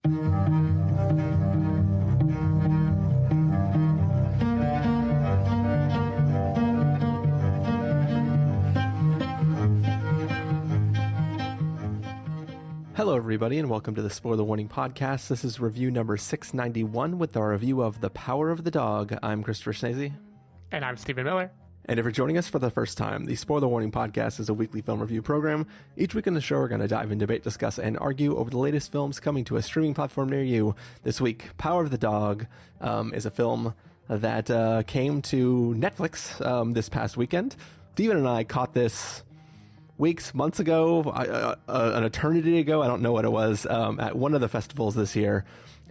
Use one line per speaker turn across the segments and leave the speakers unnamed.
Hello, everybody, and welcome to the Spoiler Warning Podcast. This is review number 691 with our review of The Power of the Dog. I'm Christopher Schnese.
And I'm Stephen Miller.
And if you're joining us for the first time, the Spoiler Warning Podcast is a weekly film review program. Each week on the show, we're going to dive in, debate, discuss, and argue over the latest films coming to a streaming platform near you. This week, Power of the Dog is a film that came to Netflix this past weekend. Stephen and I caught this months ago, an eternity ago, I don't know what it was, at one of the festivals this year.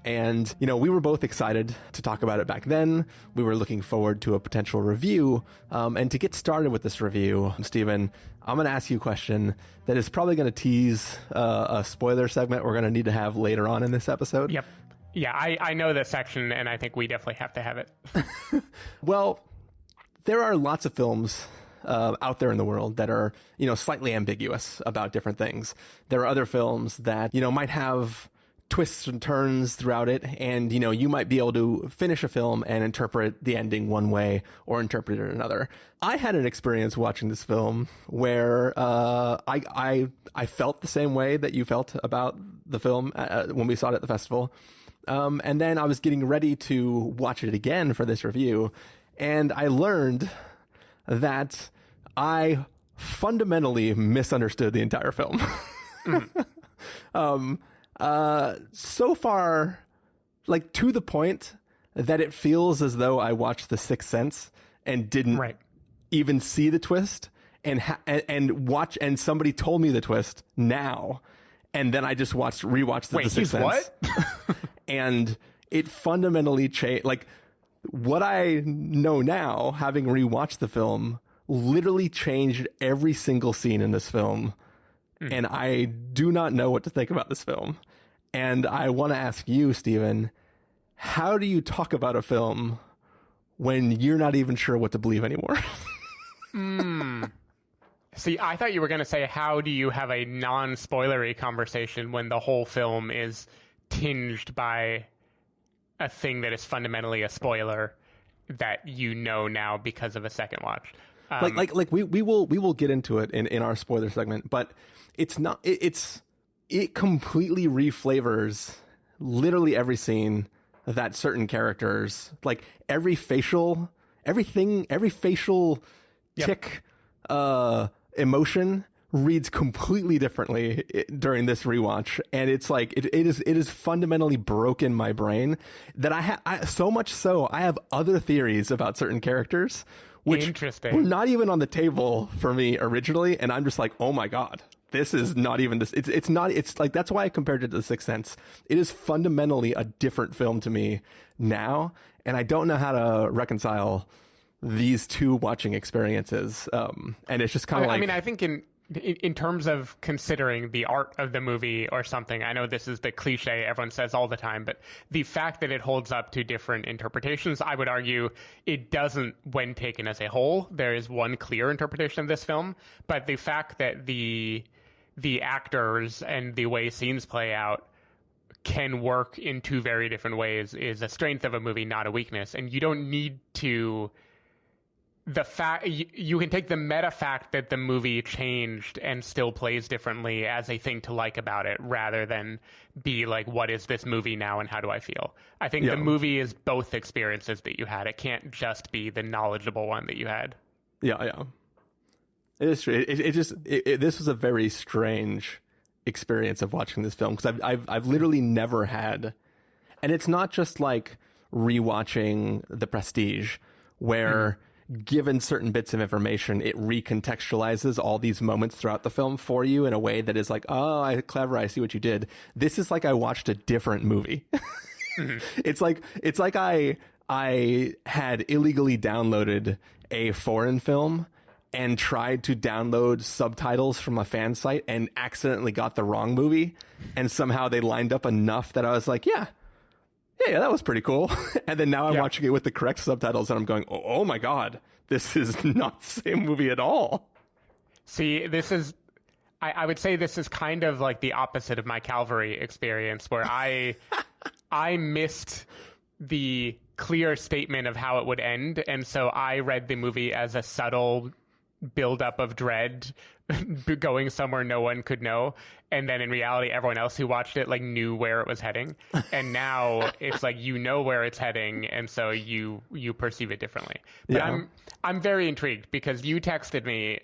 And, you know, we were both excited to talk about it back then. We were looking forward to a potential review. And to get started with this review, Stephen, I'm going to ask you a question that is probably going to tease a spoiler segment we're going to need to have later on in this episode.
Yep. Yeah, I know this section, and I think we definitely have to have it.
Well, there are lots of films out there in the world that are, you know, slightly ambiguous about different things. There are other films that, you know, might have twists and turns throughout it, and, you know, you might be able to finish a film and interpret the ending one way or interpret it another. I had an experience watching this film where I felt the same way that you felt about the film when we saw it at the festival. And then I was getting ready to watch it again for this review, and I learned that I fundamentally misunderstood the entire film. So far, like, to the point that it feels as though I watched The Sixth Sense and didn't even see the twist, and somebody told me the twist now, and then I just rewatched The Sixth Sense.
What?
And it fundamentally changed. Like, what I know now, having rewatched the film, literally changed every single scene in this film. And I do not know what to think about this film. And I want to ask you, Stephen, how do you talk about a film when you're not even sure what to believe anymore?
See, I thought you were going to say, how do you have a non-spoilery conversation when the whole film is tinged by a thing that is fundamentally a spoiler that you know now because of a second watch.
We will get into it in our spoiler segment, but it's not, it completely reflavors literally every scene that certain characters, like every facial tick, emotion reads completely differently during this rewatch, and it's like it is fundamentally broken my brain that I so much so I have other theories about certain characters which were not even on the table for me originally, and I'm just like, oh my god, this is not even this. It's not. It's like, that's why I compared it to The Sixth Sense. It is fundamentally a different film to me now, and I don't know how to reconcile these two watching experiences. And it's just kind of like,
I mean, I think in terms of considering the art of the movie or something, I know this is the cliche everyone says all the time, but the fact that it holds up to different interpretations, I would argue it doesn't when taken as a whole. There is one clear interpretation of this film, but the fact that the actors and the way scenes play out can work in two very different ways is a strength of a movie, not a weakness. And you don't need to... The fact you can take the meta fact that the movie changed and still plays differently as a thing to like about it, rather than be like, what is this movie now and how do I feel? I think the movie is both experiences that you had. It can't just be the knowledgeable one that you had.
Yeah. It is true. This was a very strange experience of watching this film, because I've literally never had, and it's not just like rewatching The Prestige, where given certain bits of information, it recontextualizes all these moments throughout the film for you in a way that is like, oh, clever, I see what you did. This is like I watched a different movie. It's like I had illegally downloaded a foreign film and tried to download subtitles from a fan site and accidentally got the wrong movie, and somehow they lined up enough that I was like, yeah, that was pretty cool. And then now I'm watching it with the correct subtitles, and I'm going, oh my god, this is not the same movie at all.
See, I would say this is kind of like the opposite of my Calvary experience, where I missed the clear statement of how it would end, and so I read the movie as a subtle buildup of dread going somewhere no one could know, and then in reality everyone else who watched it like knew where it was heading, and now it's like you know where it's heading, and so you perceive it differently. But yeah. I'm very intrigued because you texted me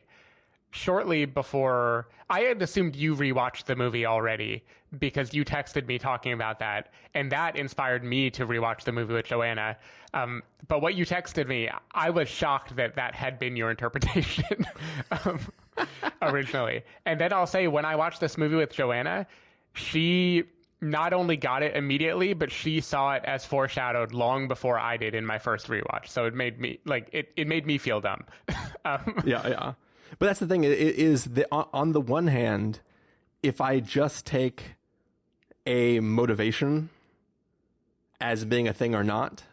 shortly before. I had assumed you rewatched the movie already because you texted me talking about that, and that inspired me to rewatch the movie with Joanna. But what you texted me, I was shocked that had been your interpretation originally. And then I'll say, when I watched this movie with Joanna, she not only got it immediately, but she saw it as foreshadowed long before I did in my first rewatch. So it made me it made me feel dumb.
Yeah. But that's the thing, is that on the one hand, if I just take a motivation as being a thing or not,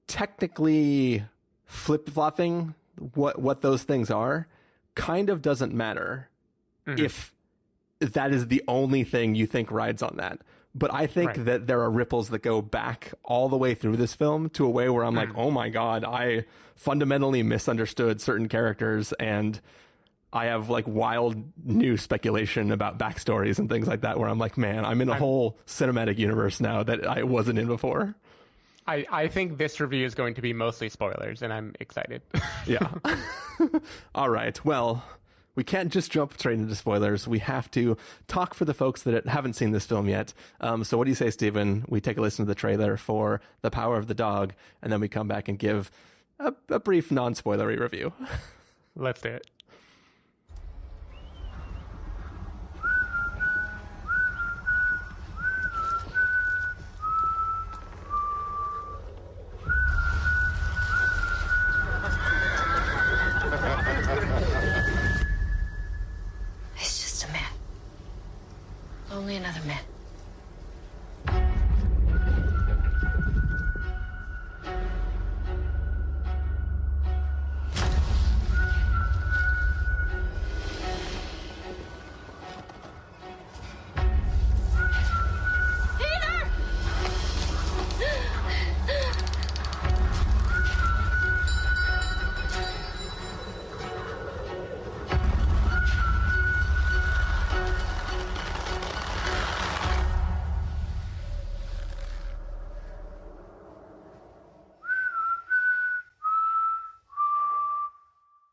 technically flip-flopping what those things are kind of doesn't matter if that is the only thing you think rides on that. But I think that there are ripples that go back all the way through this film to a way where I'm like, oh my God, I fundamentally misunderstood certain characters, and I have like wild new speculation about backstories and things like that where I'm like, man, I'm in a whole cinematic universe now that I wasn't in before.
I think this review is going to be mostly spoilers, and I'm excited.
Yeah. All right. Well, we can't just jump straight into spoilers. We have to talk for the folks that haven't seen this film yet. So what do you say, Stephen? We take a listen to the trailer for The Power of the Dog, and then we come back and give a brief non-spoilery review.
Let's do it.
He's just a man. Only another man.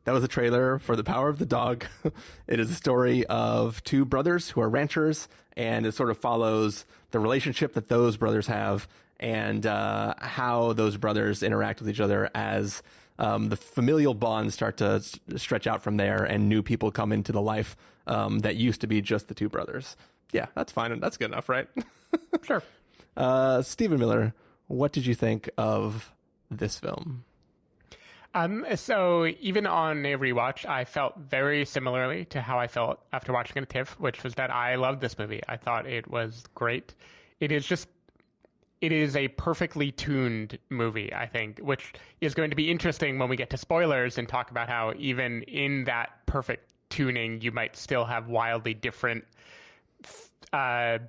That was a trailer for The Power of the Dog. It is a story of two brothers who are ranchers, and it sort of follows the relationship that those brothers have and how those brothers interact with each other as the familial bonds start to stretch out from there, and new people come into the life that used to be just the two brothers. Yeah, that's fine. That's good enough, right?
Sure.
Stephen Miller, what did you think of this film?
So even on a rewatch, I felt very similarly to how I felt after watching it at TIFF, which was that I loved this movie. I thought it was great. It is a perfectly tuned movie, I think, which is going to be interesting when we get to spoilers and talk about how even in that perfect tuning, you might still have wildly different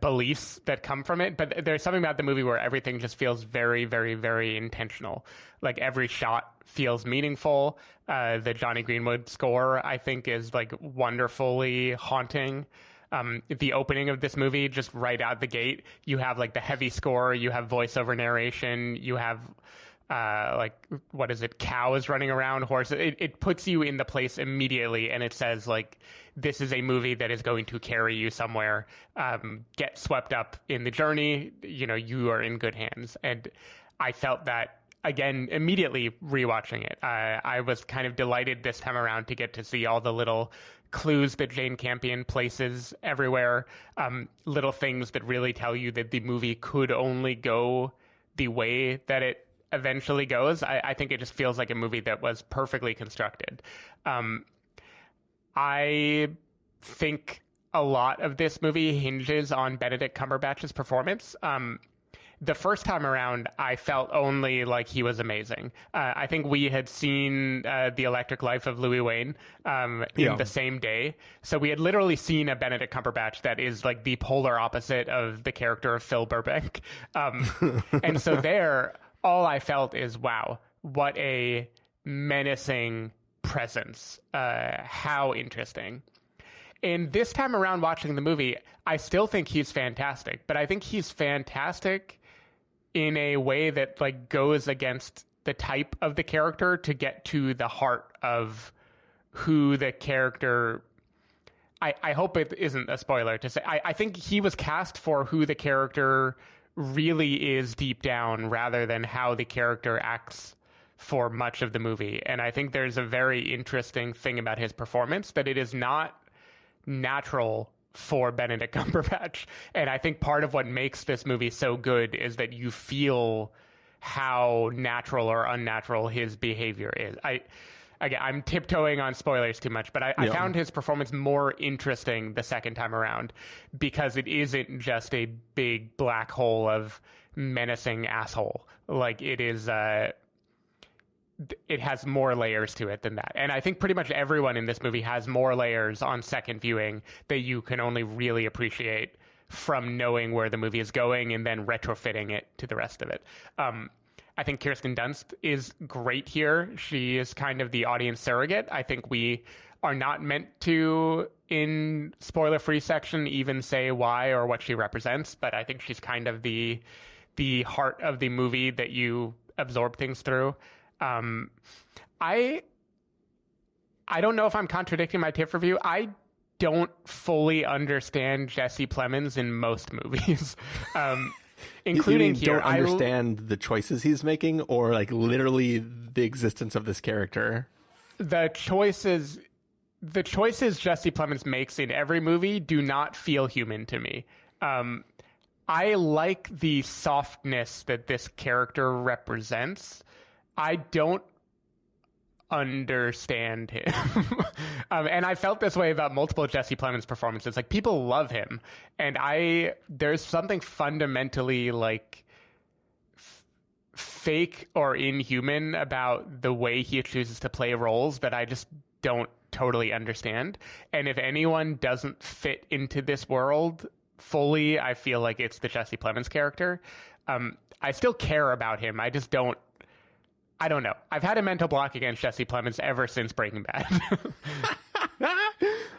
beliefs that come from it. But there's something about the movie where everything just feels very, very, very intentional. Like every shot feels meaningful. The Johnny Greenwood score, I think, is like wonderfully haunting. The opening of this movie, just right out the gate, you have like the heavy score, you have voiceover narration, you have cows running around, horses. It puts you in the place immediately, and it says like, this is a movie that is going to carry you somewhere. Get swept up in the journey, you are in good hands. And I felt that again immediately rewatching it. I was kind of delighted this time around to get to see all the little clues that Jane Campion places everywhere, little things that really tell you that the movie could only go the way that it eventually goes. I think it just feels like a movie that was perfectly constructed. I think a lot of this movie hinges on Benedict Cumberbatch's performance. the first time around, I felt only like he was amazing. I think we had seen The Electric Life of Louis Wayne in the same day. So we had literally seen a Benedict Cumberbatch that is like the polar opposite of the character of Phil Burbank. And so there, all I felt is, wow, what a menacing presence. How interesting. And this time around watching the movie, I still think he's fantastic, but I think he's fantastic in a way that like goes against the type of the character to get to the heart of who the character. I hope it isn't a spoiler to say. I think he was cast for who the character really is deep down rather than how the character acts for much of the movie. And I think there's a very interesting thing about his performance, that it is not natural for Benedict Cumberbatch. And I think part of what makes this movie so good is that you feel how natural or unnatural his behavior is. I'm tiptoeing on spoilers too much, but I found his performance more interesting the second time around because it isn't just a big black hole of menacing asshole. Like it is, it has more layers to it than that. And I think pretty much everyone in this movie has more layers on second viewing that you can only really appreciate from knowing where the movie is going and then retrofitting it to the rest of it. I think Kirsten Dunst is great here. She is kind of the audience surrogate. I think we are not meant to, in spoiler-free section, even say why or what she represents, but I think she's kind of the heart of the movie that you absorb things through. I don't know if I'm contradicting my TIFF review. I don't fully understand Jesse Plemons in most movies, including
you don't understand the choices he's making, or like literally the existence of this character.
The choices Jesse Plemons makes in every movie do not feel human to me. I like the softness that this character represents. I don't understand him. And I felt this way about multiple Jesse Plemons performances. Like, people love him. And there's something fundamentally like fake or inhuman about the way he chooses to play roles that I just don't totally understand. And if anyone doesn't fit into this world fully, I feel like it's the Jesse Plemons character. I still care about him. I just don't. I don't know. I've had a mental block against Jesse Plemons ever since Breaking Bad.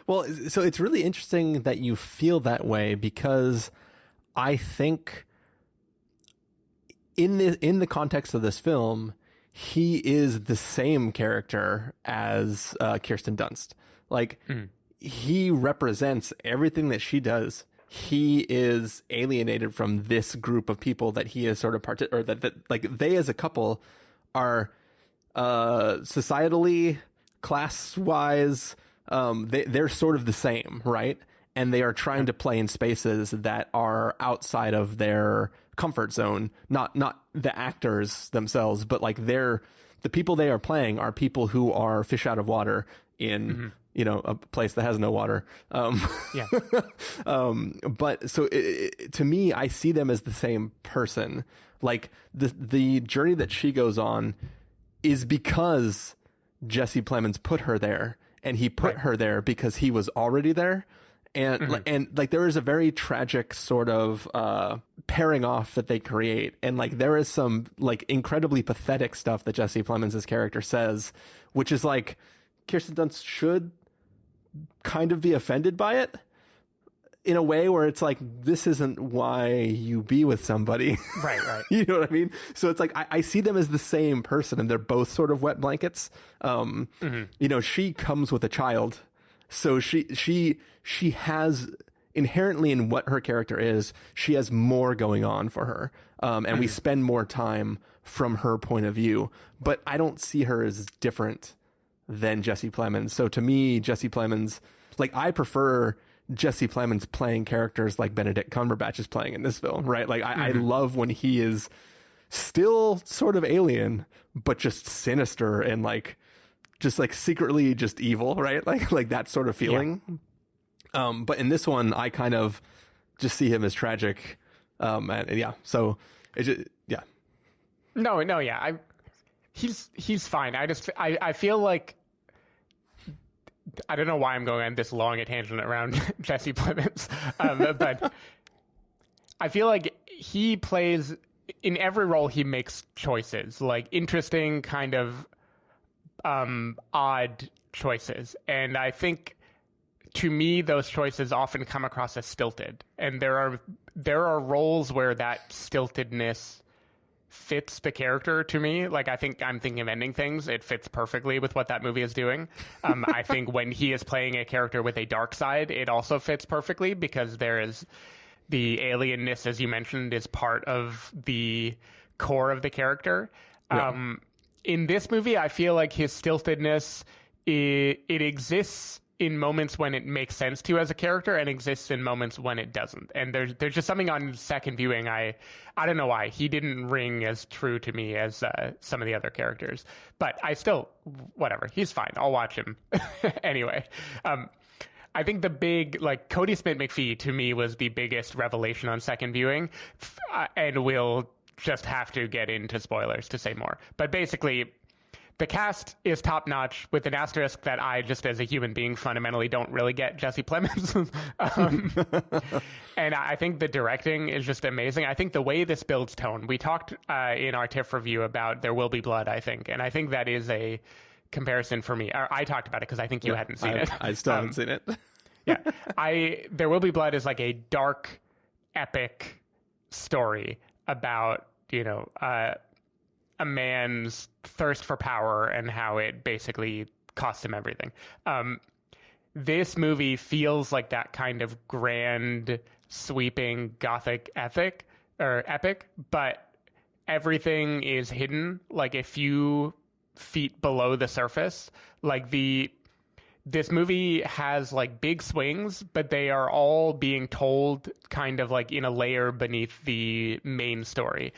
Well, so it's really interesting that you feel that way, because I think in the context of this film, he is the same character as Kirsten Dunst. Like, he represents everything that she does. He is alienated from this group of people that he is sort of that like they as a couple are societally, class-wise, they're sort of the same, right? And they are trying to play in spaces that are outside of their comfort zone. Not the actors themselves, but like the people they are playing are people who are fish out of water in a place that has no water. But so to me, I see them as the same person. Like the journey that she goes on is because Jesse Plemons put her there, and he put her there because he was already there. And and like there is a very tragic sort of pairing off that they create, and like there is some like incredibly pathetic stuff that Jesse Plemons' character says, which is like Kirsten Dunst should kind of be offended by it in a way where it's like, this isn't why you be with somebody. Right. You know what I mean? So it's like, I see them as the same person, and they're both sort of wet blankets. She comes with a child. So she has inherently in what her character is, she has more going on for her. And we spend more time from her point of view, but I don't see her as different than Jesse Plemons. So to me, Jesse Plemons, like, I prefer Jesse Plemons playing characters like Benedict Cumberbatch is playing in this film, right? Like, I love when he is still sort of alien, but just sinister and like, just like secretly just evil, right? Like that sort of feeling. But in this one, I kind of just see him as tragic. So Yeah.
No, yeah. He's fine. I feel like, I don't know why I'm going on this long a tangent around Jesse Plemons, but I feel like he plays, in every role he makes choices, like interesting kind of odd choices. And I think, to me, those choices often come across as stilted. And there are roles where that stiltedness fits the character to me. Like, I think I'm thinking of Ending Things. It fits perfectly with what that movie is doing. I think when he is playing a character with a dark side, it also fits perfectly, because there is the alienness, as you mentioned, is part of the core of the character. Yeah. In this movie, I feel like his stiltedness, it exists in moments when it makes sense to as a character, and exists in moments when it doesn't. And there's just something on second viewing, I don't know why he didn't ring as true to me as some of the other characters, but I still, whatever, he's fine. I'll watch him anyway. I think the big, like, Cody Smith-McPhee to me was the biggest revelation on second viewing, and we'll just have to get into spoilers to say more. But basically, the cast is top-notch, with an asterisk that I, just as a human being, fundamentally don't really get Jesse Plemons. And I think the directing is just amazing. I think the way this builds tone, we talked in our TIFF review about There Will Be Blood, I think, and I think that is a comparison for me. Or I talked about it because I think you hadn't seen it.
I still haven't seen it.
Yeah. There Will Be Blood is like a dark, epic story about, a man's thirst for power and how it basically costs him everything. This movie feels like that kind of grand, sweeping Gothic epic, but everything is hidden like a few feet below the surface. Like, this movie has like big swings, but they are all being told kind of like in a layer beneath the main story.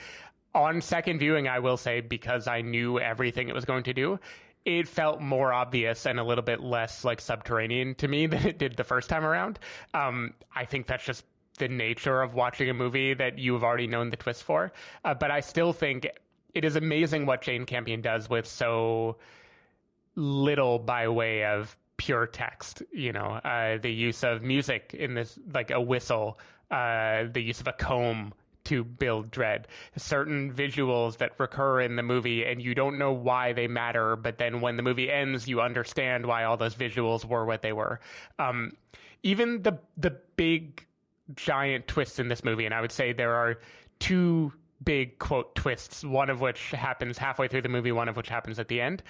On second viewing, I will say, because I knew everything it was going to do, it felt more obvious and a little bit less like subterranean to me than it did the first time around. I think that's just the nature of watching a movie that you've already known the twist for. But I still think it is amazing what Jane Campion does with so little by way of pure text. The use of music in this, like a whistle, the use of a comb to build dread, certain visuals that recur in the movie and you don't know why they matter, but then when the movie ends, you understand why all those visuals were what they were. Even the big giant twists in this movie, and I would say there are two big quote twists, one of which happens halfway through the movie, one of which happens at the end.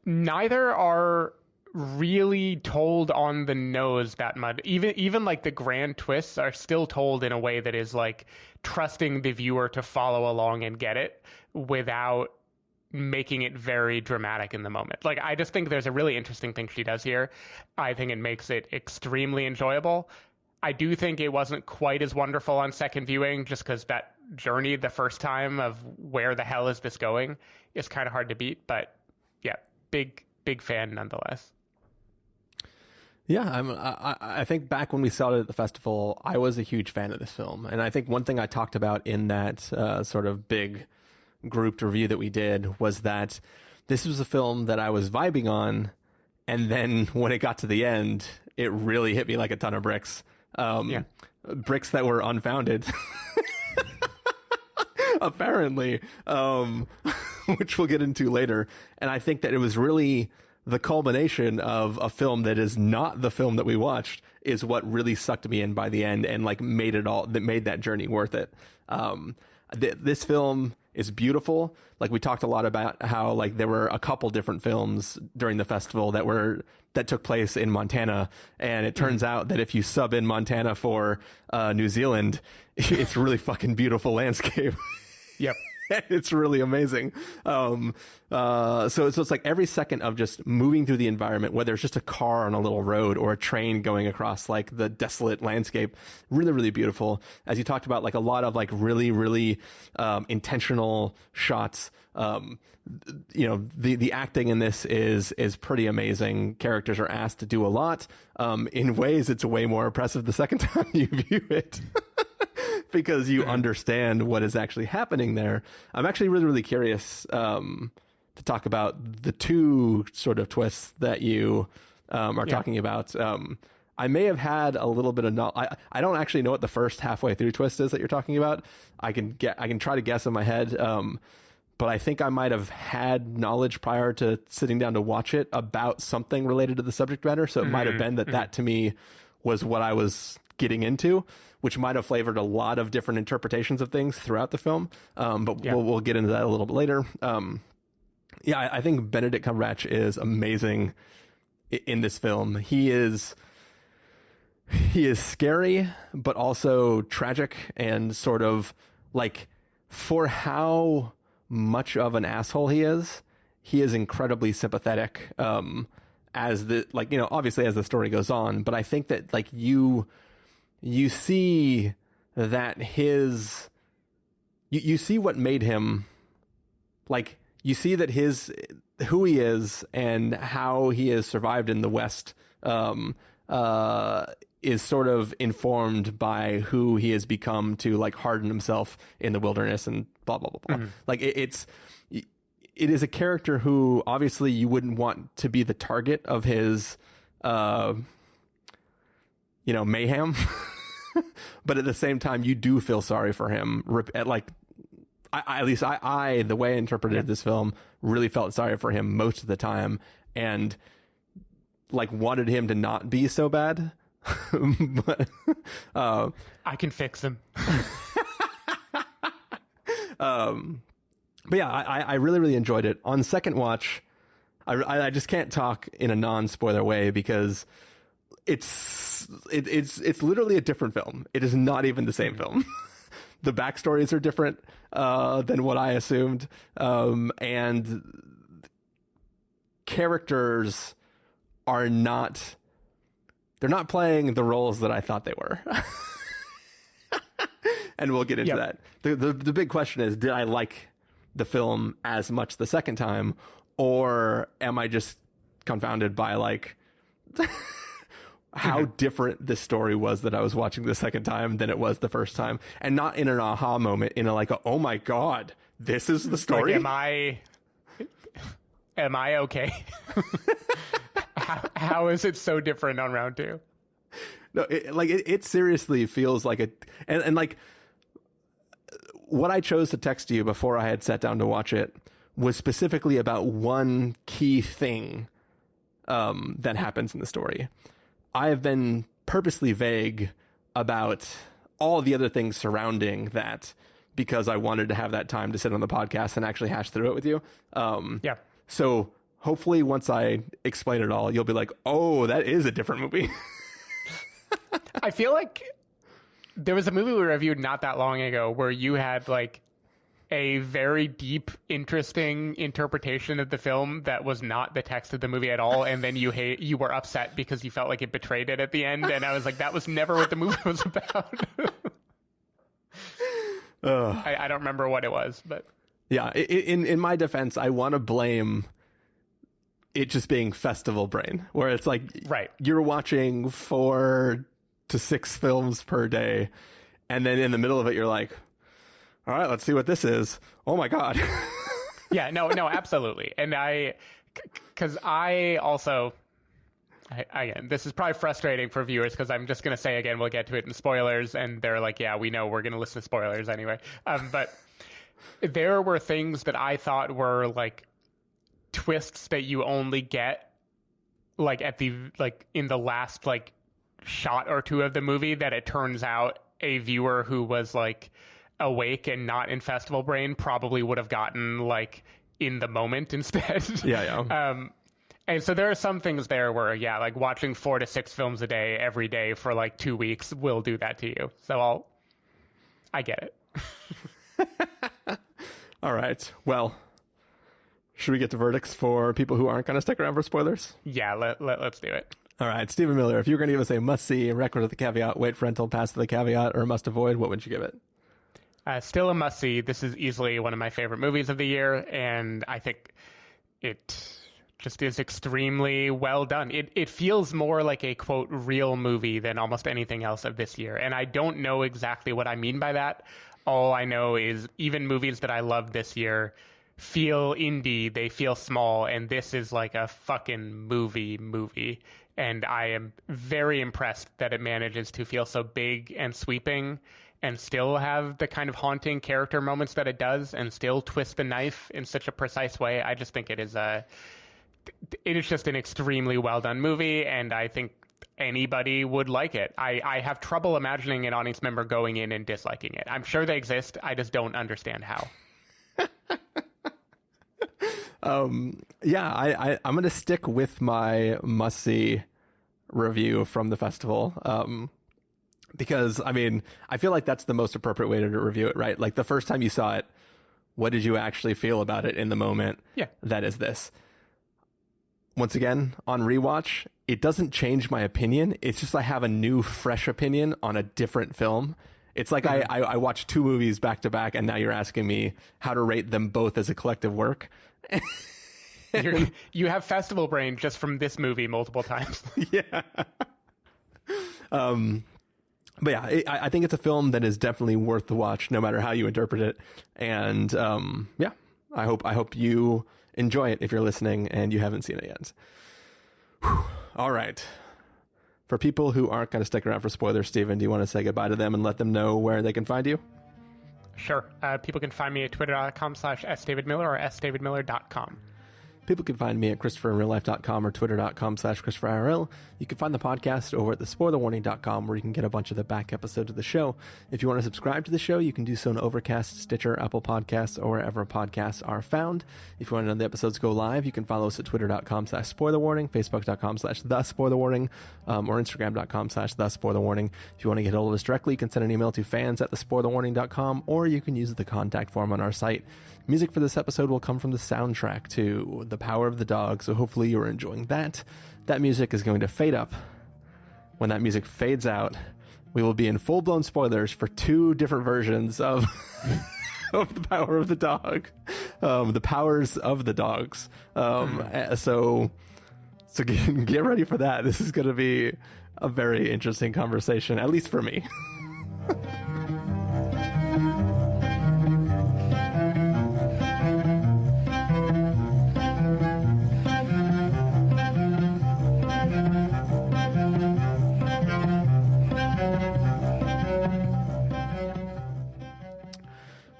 Neither are really told on the nose that much. Even like the grand twists are still told in a way that is like trusting the viewer to follow along and get it without making it very dramatic in the moment. Like, I just think there's a really interesting thing she does here. I think it makes it extremely enjoyable. I do think it wasn't quite as wonderful on second viewing, just because that journey the first time of where the hell is this going is kind of hard to beat. But yeah, big fan nonetheless.
Yeah, I think back when we saw it at the festival, I was a huge fan of this film. And I think one thing I talked about in that sort of big grouped review that we did was that this was a film that I was vibing on, and then when it got to the end, it really hit me like a ton of bricks. Bricks that were unfounded, apparently, which we'll get into later. And I think that it was really the culmination of a film that is not the film that we watched is what really sucked me in by the end and like made that journey worth it. This film is beautiful. Like, we talked a lot about how like there were a couple different films during the festival that took place in Montana, and it turns out that if you sub in Montana for New Zealand, it's really fucking beautiful landscape.
Yep.
It's really amazing. So it's like every second of just moving through the environment, whether it's just a car on a little road or a train going across like the desolate landscape, really, really beautiful. As you talked about, like a lot of like really, really intentional shots. The acting in this is pretty amazing. Characters are asked to do a lot. In ways, it's way more impressive the second time you view it. because you understand what is actually happening there. I'm actually really, really curious to talk about the two sort of twists that you are talking about. I may have had a little bit of I don't actually know what the first halfway through twist is that you're talking about. I can try to guess in my head, but I think I might have had knowledge prior to sitting down to watch it about something related to the subject matter. So it might have been that to me was what I was getting into, which might have flavored a lot of different interpretations of things throughout the film. But we'll get into that a little bit later. I think Benedict Cumberbatch is amazing in this film. He is scary, but also tragic, and sort of like, for how much of an asshole he is incredibly sympathetic, as the, like, you know, obviously as the story goes on. But I think that, like, you see that you see what made him, like, you see that who he is and how he has survived in the West, is sort of informed by who he has become to, like, harden himself in the wilderness and blah, blah, blah, blah. Like, it is a character who obviously you wouldn't want to be the target of his, mayhem. But at the same time, you do feel sorry for him. Like, at least I, the way I interpreted this film, really felt sorry for him most of the time, and, like, wanted him to not be so bad. But
I can fix him.
But yeah, I really, really enjoyed it. On second watch, I just can't talk in a non-spoiler way, because it's literally a different film. It is not even the same film. The backstories are different than what I assumed, and characters are not. They're not playing the roles that I thought they were. And we'll get into that. The big question is, did I like the film as much the second time, or am I just confounded by, like, how different this story was that I was watching the second time than it was the first time? And not in an aha moment, in a, like, oh my God, this is the story.
Like, am I okay? How is it so different on round two?
No, it seriously feels like it. And like, what I chose to text you before I had sat down to watch it was specifically about one key thing that happens in the story. I have been purposely vague about all the other things surrounding that, because I wanted to have that time to sit on the podcast and actually hash through it with you. So hopefully once I explain it all, you'll be like, oh, that is a different movie.
I feel like there was a movie we reviewed not that long ago where you had, like, a very deep, interesting interpretation of the film that was not the text of the movie at all, and then you were upset because you felt like it betrayed it at the end, and I was like, that was never what the movie was about. I don't remember what it was, but
yeah, in my defense, I want to blame it just being festival brain, where it's like,
right,
you're watching 4 to 6 films per day, and then in the middle of it, you're like, all right, let's see what this is. Oh my God.
Yeah, no, absolutely. And because I also, again, this is probably frustrating for viewers, because I'm just going to say again, we'll get to it in spoilers, and they're like, yeah, we know we're going to listen to spoilers anyway. But there were things that I thought were, like, twists that you only get, like, in the last, like, shot or two of the movie, that it turns out a viewer who was, like, awake and not in festival brain probably would have gotten, like, in the moment instead.
Yeah.
And so there are some things there where, yeah, like, watching 4 to 6 films a day every day for, like, 2 weeks will do that to you. So I get it.
All right. Well, should we get to verdicts for people who aren't going to stick around for spoilers?
Yeah, let's do it.
All right, Stephen Miller, if you were going to give us a must-see, recommend with the caveat, wait for rental, pass with the caveat, or must avoid, what would you give it?
Still a must-see. This is easily one of my favorite movies of the year, and I think it just is extremely well done. It feels more like a, quote, real movie than almost anything else of this year. And I don't know exactly what I mean by that. All I know is even movies that I loved this year feel indie, they feel small, and this is like a fucking movie. And I am very impressed that it manages to feel so big and sweeping and still have the kind of haunting character moments that it does and still twist the knife in such a precise way. I just think it is just an extremely well done movie, and I think anybody would like it. I have trouble imagining an audience member going in and disliking it. I'm sure they exist. I just don't understand how.
I'm going to stick with my must-see review from the festival. Because, I mean, I feel like that's the most appropriate way to review it, right? Like, the first time you saw it, what did you actually feel about it in the moment?
Yeah.
That is this. Once again, on rewatch, it doesn't change my opinion. It's just I have a new, fresh opinion on a different film. It's like I watched two movies back to back, and now you're asking me how to rate them both as a collective work.
You have festival brain just from this movie multiple times.
Yeah. But yeah, I think it's a film that is definitely worth the watch, no matter how you interpret it. And I hope you enjoy it if you're listening and you haven't seen it yet. Whew. All right. For people who aren't going to stick around for spoilers, Stephen, do you want to say goodbye to them and let them know where they can find you?
Sure. People can find me at twitter.com/sdavidmiller or sdavidmiller.com.
People can find me at ChristopherInRealLife.com or Twitter.com/ChristopherIRL. You can find the podcast over at thespoilerwarning.com, where you can get a bunch of the back episodes of the show. If you want to subscribe to the show, you can do so on Overcast, Stitcher, Apple Podcasts, or wherever podcasts are found. If you want to know the episodes go live, you can follow us at Twitter.com/SpoilerWarning, Facebook.com/TheSpoilerWarning, or Instagram.com/TheSpoilerWarning. If you want to get hold of us directly, you can send an email to fans@thespoilerwarning.com, or you can use the contact form on our site. Music for this episode will come from the soundtrack to The Power of the Dog, so hopefully you're enjoying that. That music is going to fade up. When that music fades out, we will be in full-blown spoilers for two different versions of of The Power of the Dog. The Powers of the Dogs. So get ready for that. This is going to be a very interesting conversation, at least for me.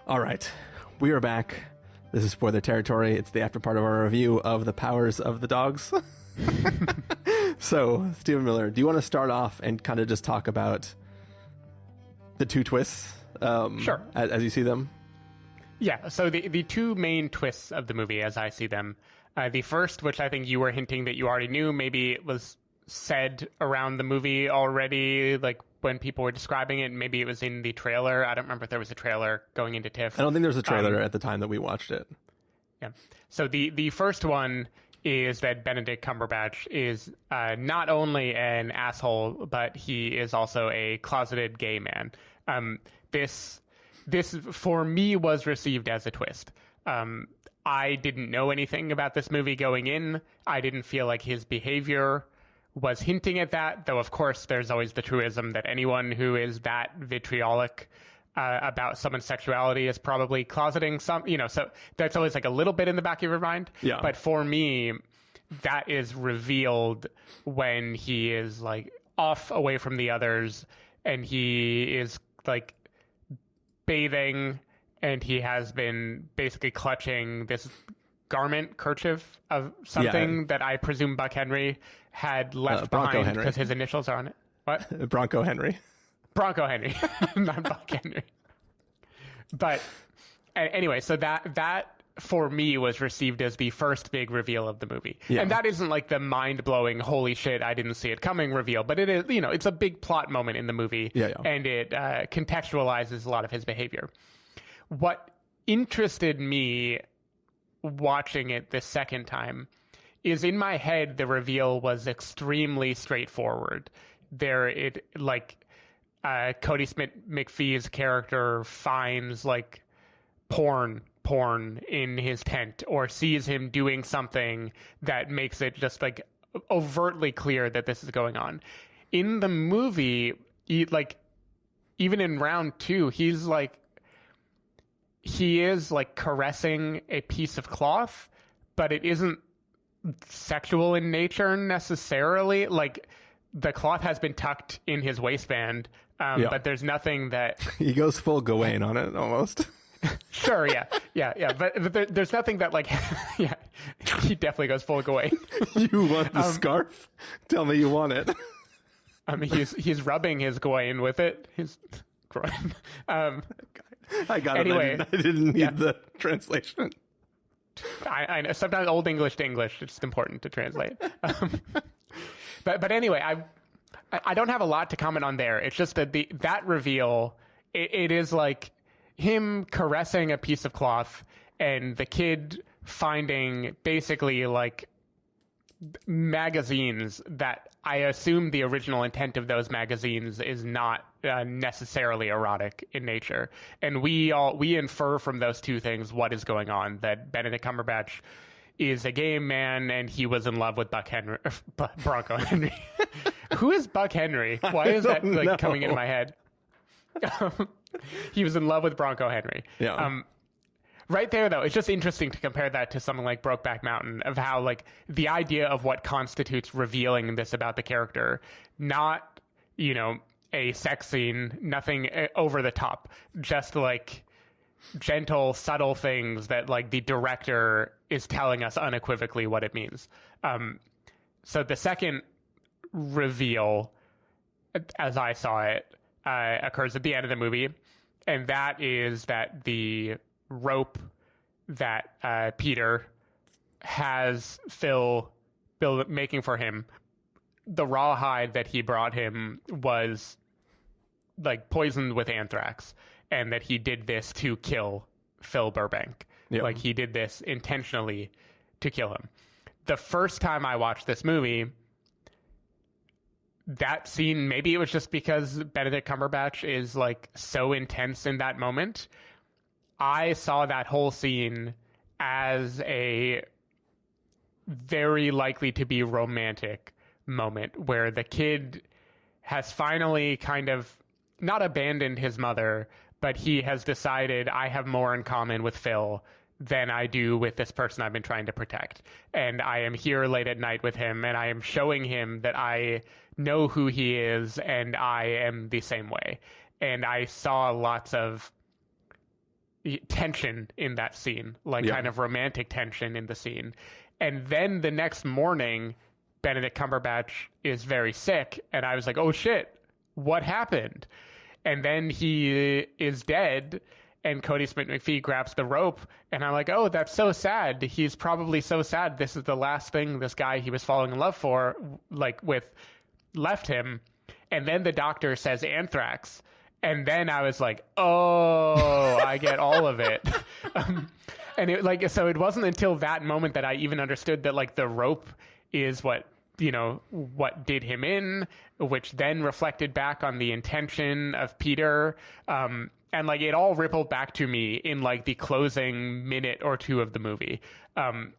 All right, we are back. This is Spoiler Territory. It's the after part of our review of The Powers of the Dogs. So, Stephen Miller, do you want to start off and kind of just talk about the two twists?
Sure.
As you see them?
Yeah, so the two main twists of the movie as I see them. The first, which I think you were hinting that you already knew, maybe it was said around the movie already, like when people were describing it, maybe it was in the trailer. I don't remember if there was a trailer going into TIFF.
I don't think there was a trailer at the time that we watched it.
Yeah. So the first one is that Benedict Cumberbatch is not only an asshole, but he is also a closeted gay man. This for me was received as a twist. I didn't know anything about this movie going in. I didn't feel like his behavior was hinting at that, though of course there's always the truism that anyone who is that vitriolic about someone's sexuality is probably closeting some, so that's always like a little bit in the back of your mind.
Yeah.
But for me, that is revealed when he is like off away from the others and he is like bathing and he has been basically clutching this kerchief of something that I presume Buck Henry had left behind because his initials are on it. What?
Bronco Henry, not Buck Henry. But anyway, so that for me was received as the first big reveal of the movie. Yeah. And that isn't like the mind-blowing, holy shit, I didn't see it coming reveal, but it is, it's a big plot moment in the movie. Yeah.
And it contextualizes a lot of his behavior. What interested me watching it the second time is in my head the reveal was extremely straightforward. Cody Smith McPhee's character finds like porn porn in his tent or sees him doing something that makes it just like overtly clear that this is going on. In the movie, even in round 2, he is like caressing a piece of cloth, but it isn't sexual in nature necessarily. Like, the cloth has been tucked in his waistband, but there's nothing that...
He goes full Gawain on it, almost.
Sure, yeah. But there's nothing that, like... Yeah, he definitely goes full Gawain.
You want the scarf? Tell me you want it.
I mean, he's rubbing his Gawain with it. His groin.
I got
anyway,
it. I didn't need the translation.
I know. Sometimes Old English to English, it's important to translate. But anyway, I don't have a lot to comment on there. It's just that that reveal, it is like him caressing a piece of cloth and the kid finding basically like magazines that I assume the original intent of those magazines is not necessarily erotic in nature. And we infer from those two things what is going on, that Benedict Cumberbatch is a gay man and he was in love with Bronco Henry. Who is Buck Henry? Why is that coming in my head? He was in love with Bronco Henry.
Yeah.
Right there, though, it's just interesting to compare that to something like Brokeback Mountain, of how, like, the idea of what constitutes revealing this about the character, not, a sex scene, nothing over the top, just, like, gentle, subtle things that, like, the director is telling us unequivocally what it means. So the second reveal, as I saw it, occurs at the end of the movie, and that is that the rope that Peter has Phil making for him, the rawhide that he brought him was like poisoned with anthrax, and that he did this to kill Phil Burbank.
Yep.
Like, he did this intentionally to kill him. The first time I watched this movie, that scene, maybe it was just because Benedict Cumberbatch is like so intense in that moment, I saw that whole scene as a very likely to be romantic moment where the kid has finally kind of not abandoned his mother, but he has decided, I have more in common with Phil than I do with this person I've been trying to protect. And I am here late at night with him, and I am showing him that I know who he is, and I am the same way. And I saw lots of tension in that scene, like kind of romantic tension in the scene. And then the next morning, Benedict Cumberbatch is very sick, and I was like, oh shit, what happened? And then he is dead, and Cody Smith-McPhee grabs the rope, and I'm like, oh, that's so sad. He's probably so sad. This is the last thing this guy he was falling in love for, like, with, left him. And then the doctor says anthrax. And then I was like, oh, I get all of it. And it, like, so it wasn't until that moment that I even understood that, like, the rope is what did him in, which then reflected back on the intention of Peter. And like, it all rippled back to me in like the closing minute or two of the movie. And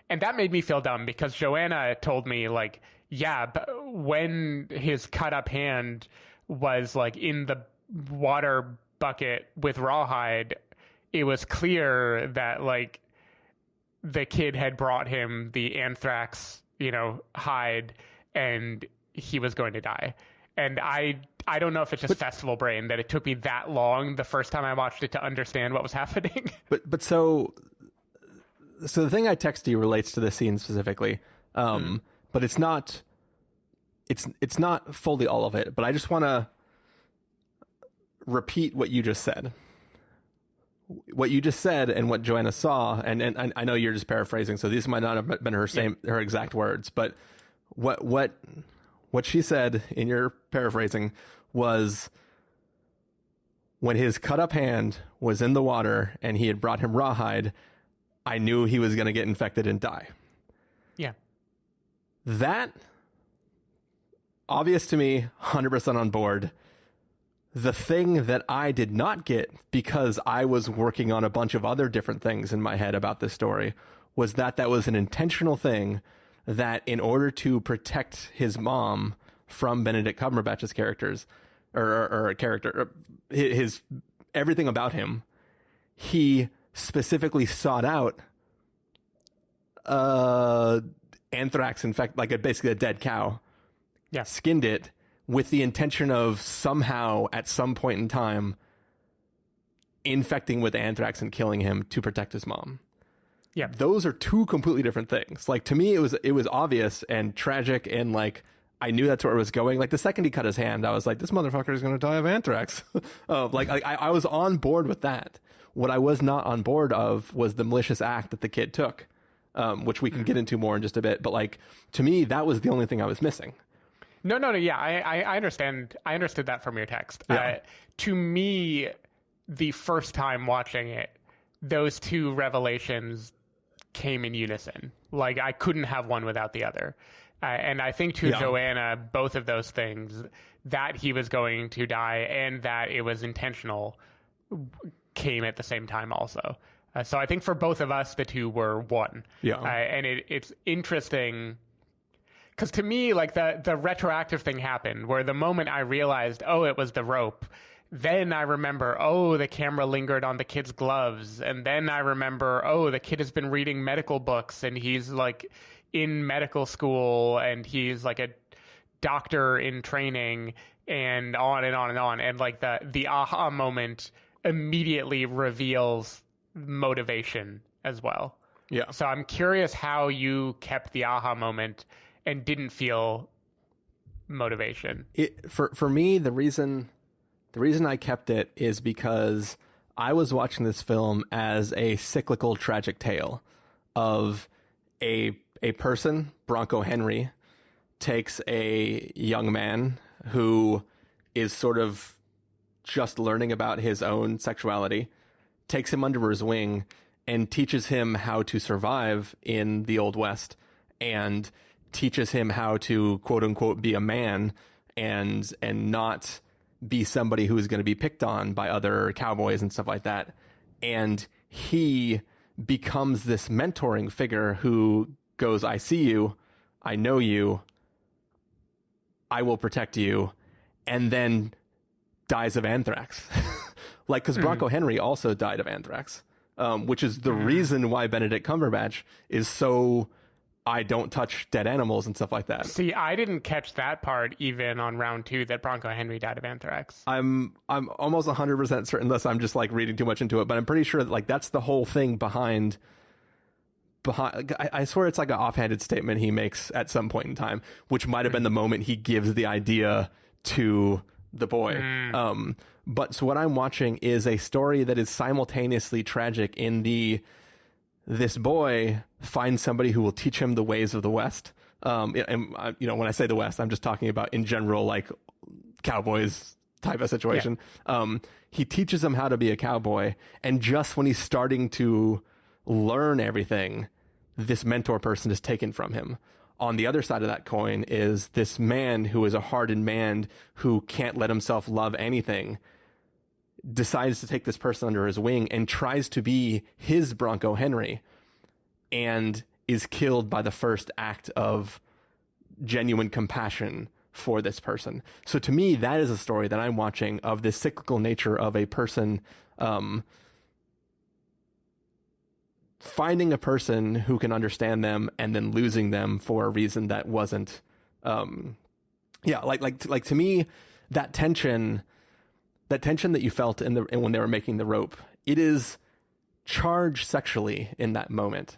that made me feel dumb, because Joanna told me, like, yeah, when his cut up hand was like in the water bucket with rawhide, it was clear that like the kid had brought him the anthrax, hide, and he was going to die. And I don't know if it's just festival brain that it took me that long the first time I watched it to understand what was happening. But
so the thing I texted you relates to this scene specifically, but it's not fully all of it. But I just want to repeat what you just said. What you just said and what Joanna saw, and I know you're just paraphrasing, so these might not have been her exact words, but what she said in your paraphrasing was, when his cut up hand was in the water and he had brought him rawhide, I knew he was going to get infected and die.
Yeah.
That, obvious to me, 100% on board. The thing that I did not get, because I was working on a bunch of other different things in my head about this story, was that was an intentional thing, that in order to protect his mom from Benedict Cumberbatch's characters, his everything about him, he specifically sought out anthrax infect, like basically a dead cow, skinned it with the intention of somehow at some point in time infecting with anthrax and killing him to protect his mom.
Yeah,
those are two completely different things. Like, to me, it was obvious and tragic, and like I knew that's where it was going. Like, the second he cut his hand, I was like, this motherfucker is going to die of anthrax. I was on board with that. What I was not on board of was the malicious act that the kid took, which we can get into more in just a bit. But like, to me, that was the only thing I was missing.
No. Yeah, I understand. I understood that from your text.
Yeah.
To me, the first time watching it, those two revelations came in unison. Like, I couldn't have one without the other. And I think to Joanna, both of those things, that he was going to die and that it was intentional, came at the same time also. So I think for both of us, the two were one.
Yeah.
And it's interesting because to me, like, the retroactive thing happened where the moment I realized, oh, it was the rope, then I remember, oh, the camera lingered on the kid's gloves. And then I remember, oh, the kid has been reading medical books and he's like in medical school and he's like a doctor in training, and on and on and on. And like the aha moment immediately reveals motivation as well.
Yeah.
So I'm curious how you kept the aha moment and didn't feel motivation.
For me, the reason I kept it is because I was watching this film as a cyclical tragic tale of a person, Bronco Henry, takes a young man who is sort of just learning about his own sexuality, takes him under his wing, and teaches him how to survive in the Old West, and teaches him how to, quote unquote, be a man and not be somebody who is going to be picked on by other cowboys and stuff like that. And he becomes this mentoring figure who goes, I see you, I know you, I will protect you, and then dies of anthrax. Like, because Bronco Henry also died of anthrax, which is the reason why Benedict Cumberbatch is so, I don't touch dead animals and stuff like that.
See, I didn't catch that part even on round 2, that Bronco Henry died of anthrax.
I'm almost 100% certain, unless I'm just like reading too much into it, but I'm pretty sure that like that's the whole thing behind. I swear it's like an offhanded statement he makes at some point in time, which might have been the moment he gives the idea to the boy. But so what I'm watching is a story that is simultaneously tragic in this boy finds somebody who will teach him the ways of the West. And when I say the West, I'm just talking about in general, like cowboys type of situation. Yeah. He teaches him how to be a cowboy. And just when he's starting to learn everything, this mentor person is taken from him. On the other side of that coin is this man who is a hardened man who can't let himself love anything, decides to take this person under his wing and tries to be his Bronco Henry, and is killed by the first act of genuine compassion for this person. So to me, that is a story that I'm watching of this cyclical nature of a person finding a person who can understand them and then losing them for a reason that wasn't like to me, that tension that you felt when they were making the rope, it is charged sexually in that moment.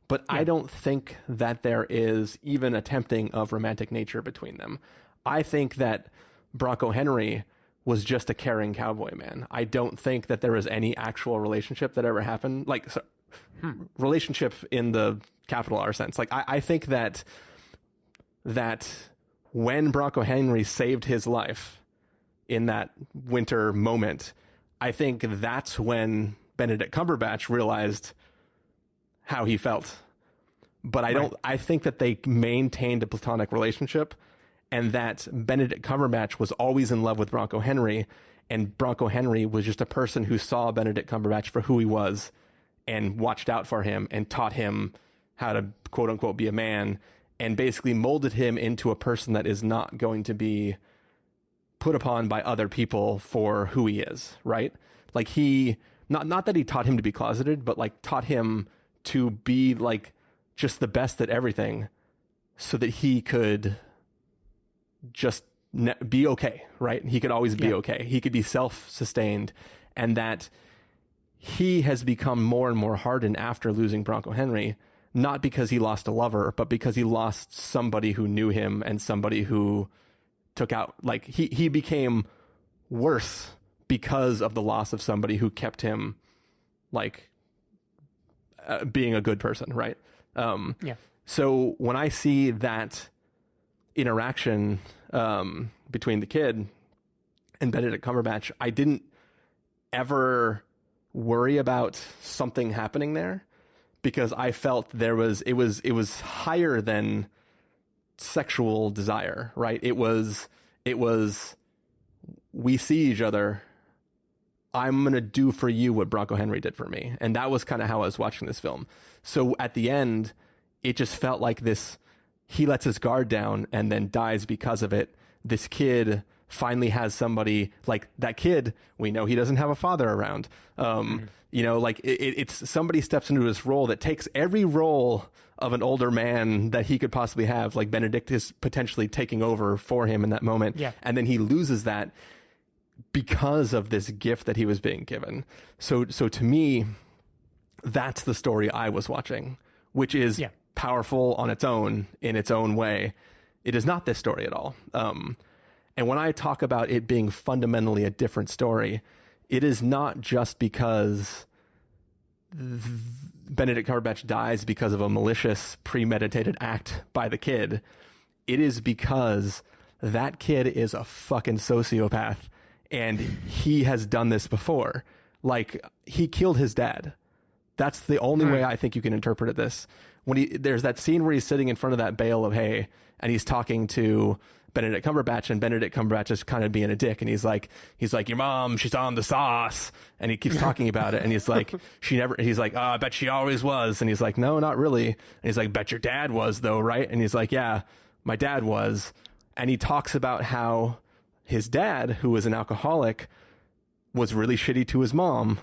But I don't think that there is even attempting of romantic nature between them. I think that Bronco Henry was just a caring cowboy man. I don't think that there was any actual relationship that ever happened. Relationship in the capital R sense. Like, I think that when Bronco Henry saved his life in that winter moment, I think that's when Benedict Cumberbatch realized how he felt. But I think that they maintained a platonic relationship, and that Benedict Cumberbatch was always in love with Bronco Henry, and Bronco Henry was just a person who saw Benedict Cumberbatch for who he was and watched out for him and taught him how to quote unquote be a man, and basically molded him into a person that is not going to be put upon by other people for who he is, right? Like he, not that he taught him to be closeted, but like taught him to be like just the best at everything so that he could just be okay, right? He could always be okay. He could be self-sustained, and that he has become more and more hardened after losing Bronco Henry, not because he lost a lover, but because he lost somebody who knew him and somebody who took out, like he became worse because of the loss of somebody who kept him like being a good person, right? So when I see that interaction between the kid and Benedict Cumberbatch, I didn't ever worry about something happening there, because I felt it was higher than sexual desire, right? It was we see each other. I'm going to do for you what Bronco Henry did for me. And that was kind of how I was watching this film. So at the end, it just felt like this, he lets his guard down and then dies because of it. This kid finally has somebody, like that kid, we know he doesn't have a father around. You know, like it's somebody steps into this role that takes every role of an older man that he could possibly have. Like Benedict is potentially taking over for him in that moment. Yeah. And then he loses that because of this gift that he was being given. So to me, that's the story I was watching, which is powerful on its own, in its own way. It is not this story at all. And when I talk about it being fundamentally a different story, it is not just because Benedict Cumberbatch dies because of a malicious, premeditated act by the kid. It is because that kid is a fucking sociopath, and he has done this before. Like, he killed his dad. That's the only way I think you can interpret this. When there's that scene where he's sitting in front of that bale of hay and he's talking to Benedict Cumberbatch, and Benedict Cumberbatch is kind of being a dick, and he's like, your mom, she's on the sauce, and he keeps talking about it, and he's like, he's like, oh, I bet she always was, and he's like, no, not really, and he's like, bet your dad was though, right? And he's like, yeah, my dad was. And he talks about how his dad, who was an alcoholic, was really shitty to his mom.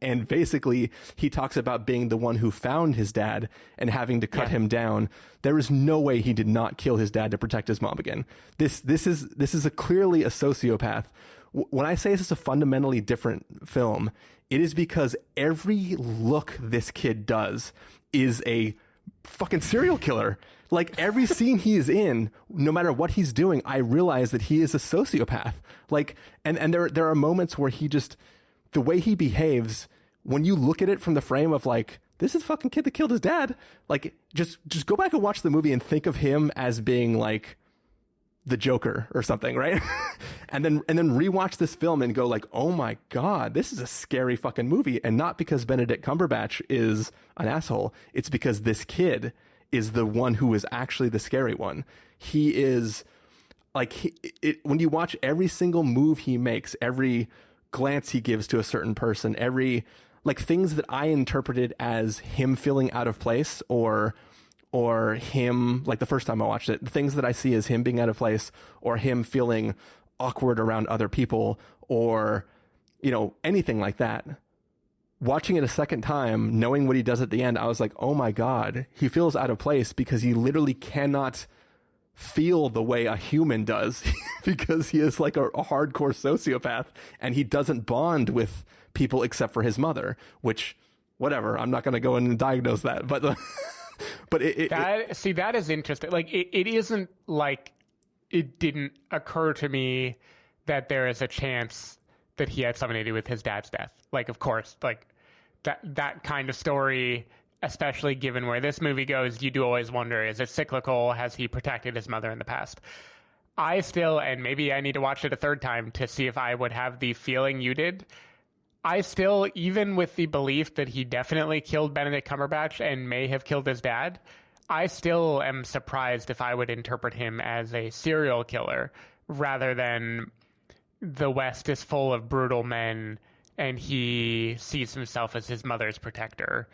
And basically he talks about being the one who found his dad and having to cut him down. There is no way he did not kill his dad to protect his mom again. This is clearly a sociopath. When I say this is a fundamentally different film, it is because every look this kid does is a fucking serial killer. Like, every scene he is in, no matter what he's doing, I realize that he is a sociopath. Like, and there are moments where he just, the way he behaves, when you look at it from the frame of like, this is a fucking kid that killed his dad. Like, just go back and watch the movie and think of him as being like the Joker or something, right? and then rewatch this film and go like, oh my God, this is a scary fucking movie. And not because Benedict Cumberbatch is an asshole. It's because this kid is the one who is actually the scary one. He is like, when you watch every single move he makes, every glance he gives to a certain person, every, like, things that I interpreted as him feeling out of place, or him, like the first time I watched it, the things that I see as him being out of place, or him feeling awkward around other people, or, you know, anything like that. Watching it a second time, knowing what he does at the end, I was like, oh my God, he feels out of place because he literally cannot feel the way a human does because he is like a hardcore sociopath, and he doesn't bond with people except for his mother, which, whatever, I'm not going to go in and diagnose that, but that is interesting. Like, it isn't like it didn't occur to me that there is a chance that he had something to do with his dad's death. Like, of course, like that kind of story, especially given where this movie goes, you do always wonder, is it cyclical? Has he protected his mother in the past? I still, and maybe I need to watch it a third time to see if I would have the feeling you did. I still, even with the belief that he definitely killed Benedict Cumberbatch and may have killed his dad, I still am surprised if I would interpret him as a serial killer rather than
the West is full of brutal men and he sees himself as his mother's protector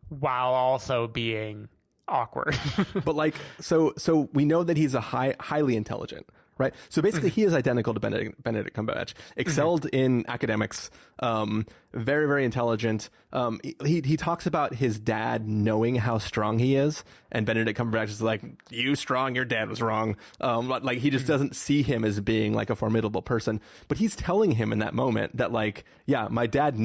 while also being awkward.
But like, so we know that he's a highly intelligent, right? So basically he is identical to Benedict Cumberbatch, excelled in academics, very, very intelligent. He talks about his dad knowing how strong he is, and Benedict Cumberbatch is like, you strong, your dad was wrong. Like he just doesn't see him as being like a formidable person, but he's telling him in that moment that like, yeah, my dad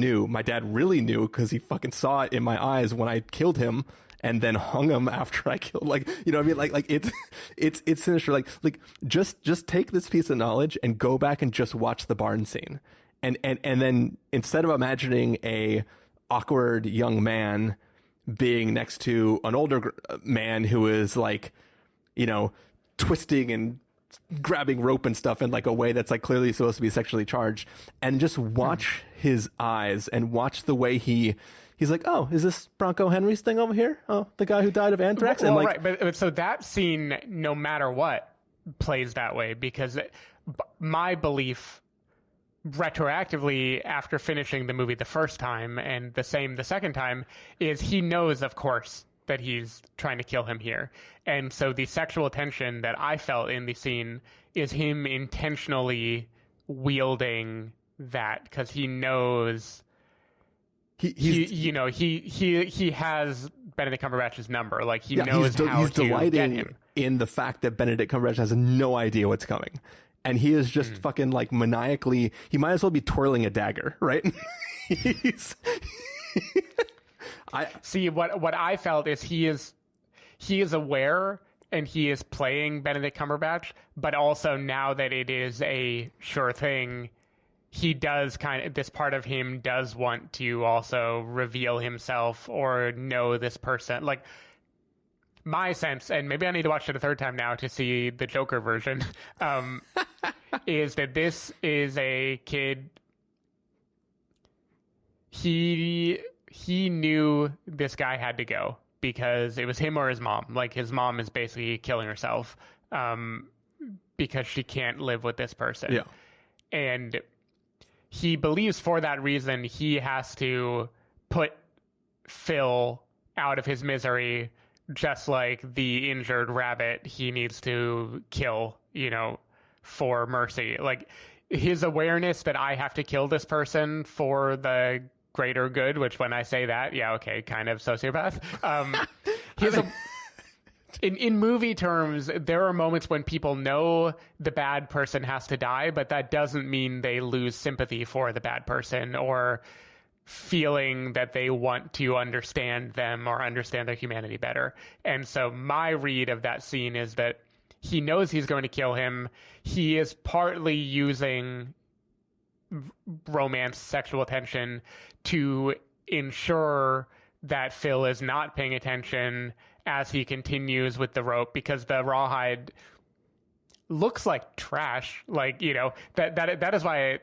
really knew because he fucking saw it in my eyes when I killed him and then hung him after I killed, like, you know what I mean? Like it's sinister. Like just take this piece of knowledge and go back and just watch the barn scene. And then instead of imagining a awkward young man being next to an older man who is like, you know, twisting and grabbing rope and stuff in like a way that's like clearly supposed to be sexually charged, and just watch his eyes and watch the way he's like, oh, is this Bronco Henry's thing over here? Oh, the guy who died of anthrax?
Well,
and like,
right, but so that scene, no matter what, plays that way because my belief retroactively after finishing the movie the first time and the same the second time is he knows, of course, that he's trying to kill him here. And so the sexual tension that I felt in the scene is him intentionally wielding that because he knows he has Benedict Cumberbatch's number. Like he knows how
he's
to
delighting
get him.
In the fact that Benedict Cumberbatch has no idea what's coming. And he is just fucking like maniacally, he might as well be twirling a dagger, right?
See, what I felt is he is aware and he is playing Benedict Cumberbatch, but also now that it is a sure thing, he does this part of him does want to also reveal himself or know this person. Like my sense, and maybe I need to watch it a third time now to see the Joker version, is that this is a kid. He knew this guy had to go because it was him or his mom. Like his mom is basically killing herself because she can't live with this person.
Yeah.
And he believes for that reason he has to put Phil out of his misery, just like the injured rabbit he needs to kill, for mercy. Like his awareness that I have to kill this person for the greater good, which when I say that, yeah, okay, kind of sociopath. In movie terms, there are moments when people know the bad person has to die, but that doesn't mean they lose sympathy for the bad person or feeling that they want to understand them or understand their humanity better. And so my read of that scene is that he knows he's going to kill him. He is partly using romance, sexual tension to ensure that Phil is not paying attention as he continues with the rope, because the rawhide looks like trash. Like, that is why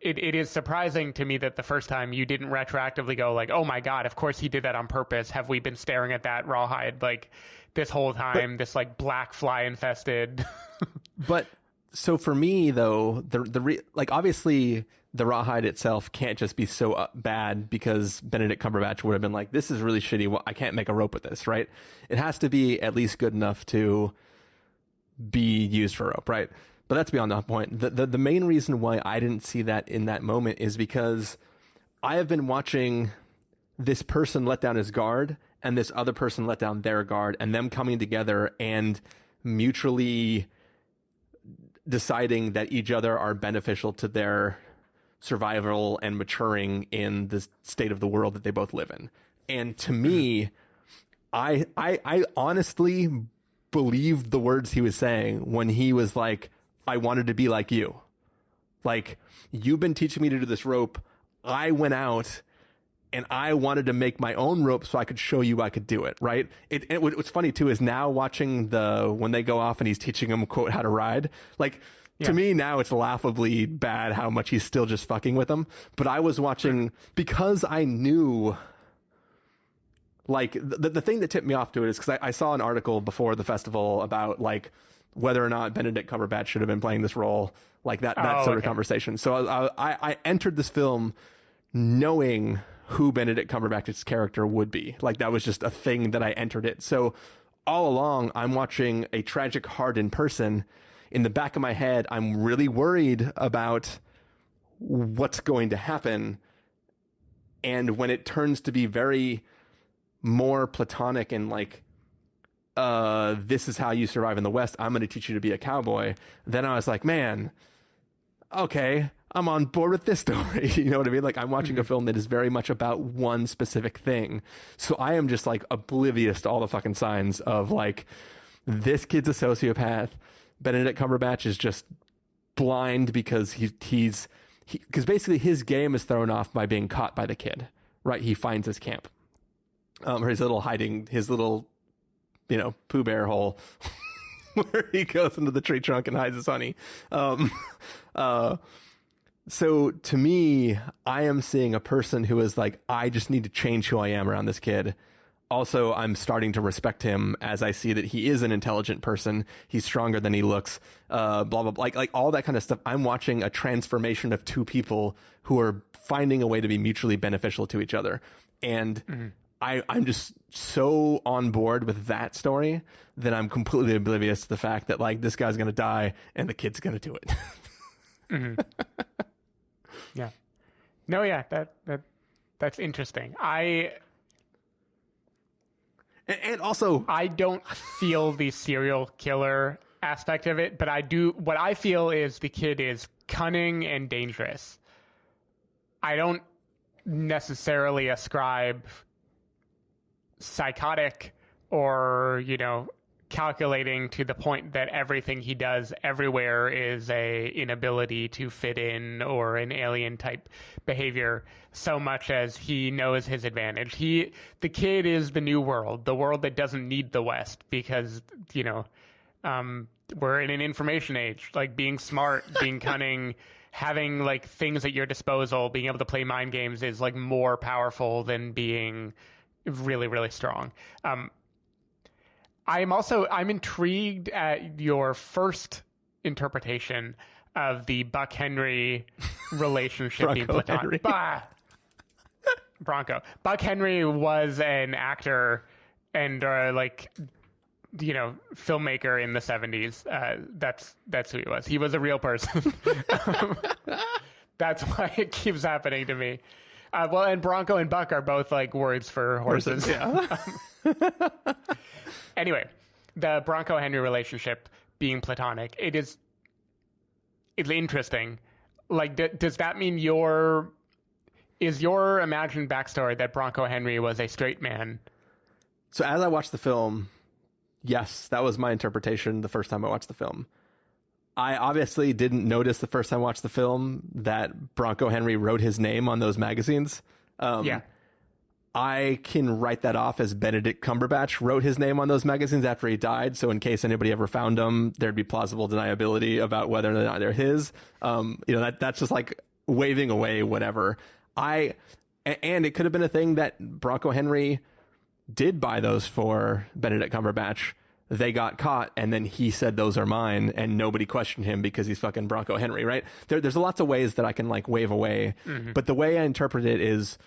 it is surprising to me that the first time you didn't retroactively go like, oh my God, of course he did that on purpose. Have we been staring at that rawhide like this whole time, this like black fly infested.
But so for me though, obviously the rawhide itself can't just be so bad because Benedict Cumberbatch would have been like, this is really shitty. Well, I can't make a rope with this, right? It has to be at least good enough to be used for rope, right? But that's beyond that point. The main reason why I didn't see that in that moment is because I have been watching this person let down his guard and this other person let down their guard, and them coming together and mutually deciding that each other are beneficial to their survival and maturing in the state of the world that they both live in. And to me, I honestly believed the words he was saying when he was like, I wanted to be like you. Like, you've been teaching me to do this rope. I went out and I wanted to make my own rope so I could show you I could do it, right? What's funny too is now watching when they go off and he's teaching them, quote, how to ride, like, to me now it's laughably bad how much he's still just fucking with them. But I was watching because I knew Like the thing that tipped me off to it is because I saw an article before the festival about like whether or not Benedict Cumberbatch should have been playing this role, like that sort of conversation. So I entered this film knowing who Benedict Cumberbatch's character would be. Like that was just a thing that I entered it. So all along I'm watching a tragic, hardened person. In the back of my head, I'm really worried about what's going to happen. And when it turns to be very more platonic and like, this is how you survive in the West, I'm going to teach you to be a cowboy. Then I was like, man, okay, I'm on board with this story. You know what I mean? Like I'm watching a film that is very much about one specific thing. So I am just like oblivious to all the fucking signs of like, this kid's a sociopath. Benedict Cumberbatch is just blind because because basically his game is thrown off by being caught by the kid, right? He finds his camp, or his little Pooh Bear hole where he goes into the tree trunk and hides his honey. So to me, I am seeing a person who is like, I just need to change who I am around this kid. Also, I'm starting to respect him as I see that he is an intelligent person. He's stronger than he looks, blah, blah, blah. Like all that kind of stuff. I'm watching a transformation of two people who are finding a way to be mutually beneficial to each other. And I'm just so on board with that story that I'm completely oblivious to the fact that like this guy's going to die and the kid's going to do it.
Yeah. No, yeah, that's interesting.
And also,
I don't feel the serial killer aspect of it, but I do. What I feel is the kid is cunning and dangerous. I don't necessarily ascribe psychotic or, calculating to the point that everything he does everywhere is a inability to fit in or an alien type behavior, so much as he knows his advantage. The kid is the new world, the world that doesn't need the West because, we're in an information age, like being smart, being cunning, having like things at your disposal, being able to play mind games is like more powerful than being really, really strong. I'm intrigued at your first interpretation of the Buck Henry relationship being platonic. Bronco. Buck Henry was an actor and filmmaker in the 70s. That's who he was. He was a real person. That's why it keeps happening to me. And Bronco and Buck are both like words for horses. Yeah. Anyway, the Bronco-Henry relationship being platonic, it's interesting. Like, does that mean is your imagined backstory that Bronco-Henry was a straight man?
So as I watched the film, yes, that was my interpretation the first time I watched the film. I obviously didn't notice the first time I watched the film that Bronco-Henry wrote his name on those magazines. Yeah. I can write that off as Benedict Cumberbatch wrote his name on those magazines after he died. So in case anybody ever found them, there'd be plausible deniability about whether or not they're his. That's just like waving away whatever. And it could have been a thing that Bronco Henry did buy those for Benedict Cumberbatch. They got caught and then he said, those are mine. And nobody questioned him because he's fucking Bronco Henry, right? There's lots of ways that I can like wave away. Mm-hmm. But the way I interpret it is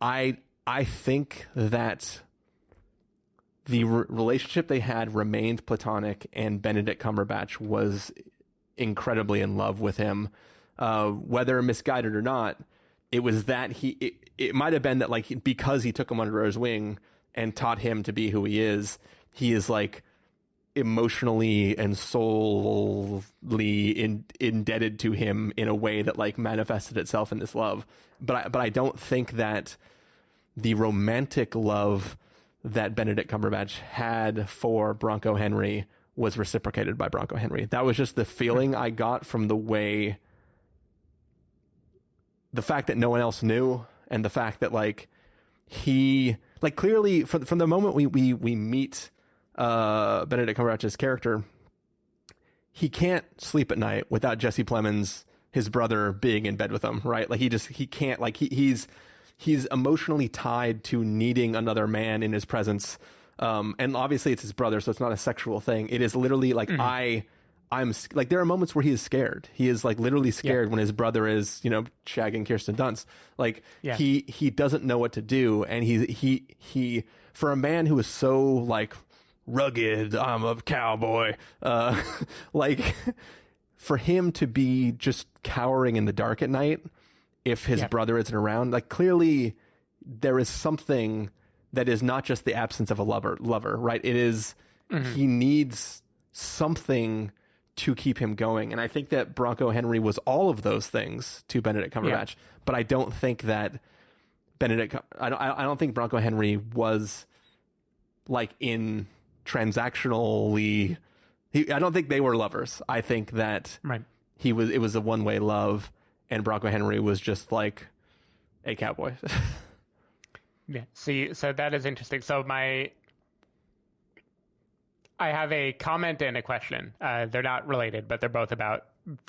I think that the relationship they had remained platonic and Benedict Cumberbatch was incredibly in love with him. Whether misguided or not, it was that it might have been that like, because he took him under his wing and taught him to be who he is like emotionally and soully indebted to him in a way that like manifested itself in this love. But I don't think that the romantic love that Benedict Cumberbatch had for Bronco Henry was reciprocated by Bronco Henry. That was just the feeling I got from the fact that no one else knew, and the fact that like he like clearly from the moment we meet Benedict Cumberbatch's character, he can't sleep at night without Jesse Plemons, his brother, being in bed with him, right? Like he can't, like he's he's emotionally tied to needing another man in his presence. And obviously it's his brother, so it's not a sexual thing. It is literally like, I'm like, there are moments where he is scared. He is like literally scared when his brother is, you know, shagging Kirsten Dunst. Like he doesn't know what to do. And he, for a man who is so like rugged, I'm a cowboy, like for him to be just cowering in the dark at night, if his brother isn't around, like clearly there is something that is not just the absence of a lover, right? It is, he needs something to keep him going. And I think that Bronco Henry was all of those things to Benedict Cumberbatch, but I don't think that I don't think Bronco Henry was like in transactionally, I don't think they were lovers. I think that it was a one-way love, and Bronco Henry was just like a cowboy.
Yeah. See, so that is interesting. So I have a comment and a question. They're not related, but they're both about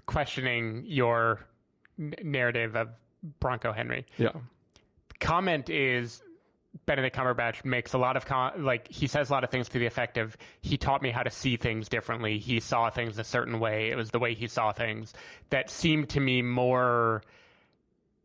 questioning your narrative of Bronco Henry.
Yeah.
Comment is Benedict Cumberbatch makes a lot of he says a lot of things to the effect of, he taught me how to see things differently. He saw things a certain way. It was the way he saw things that seemed to me more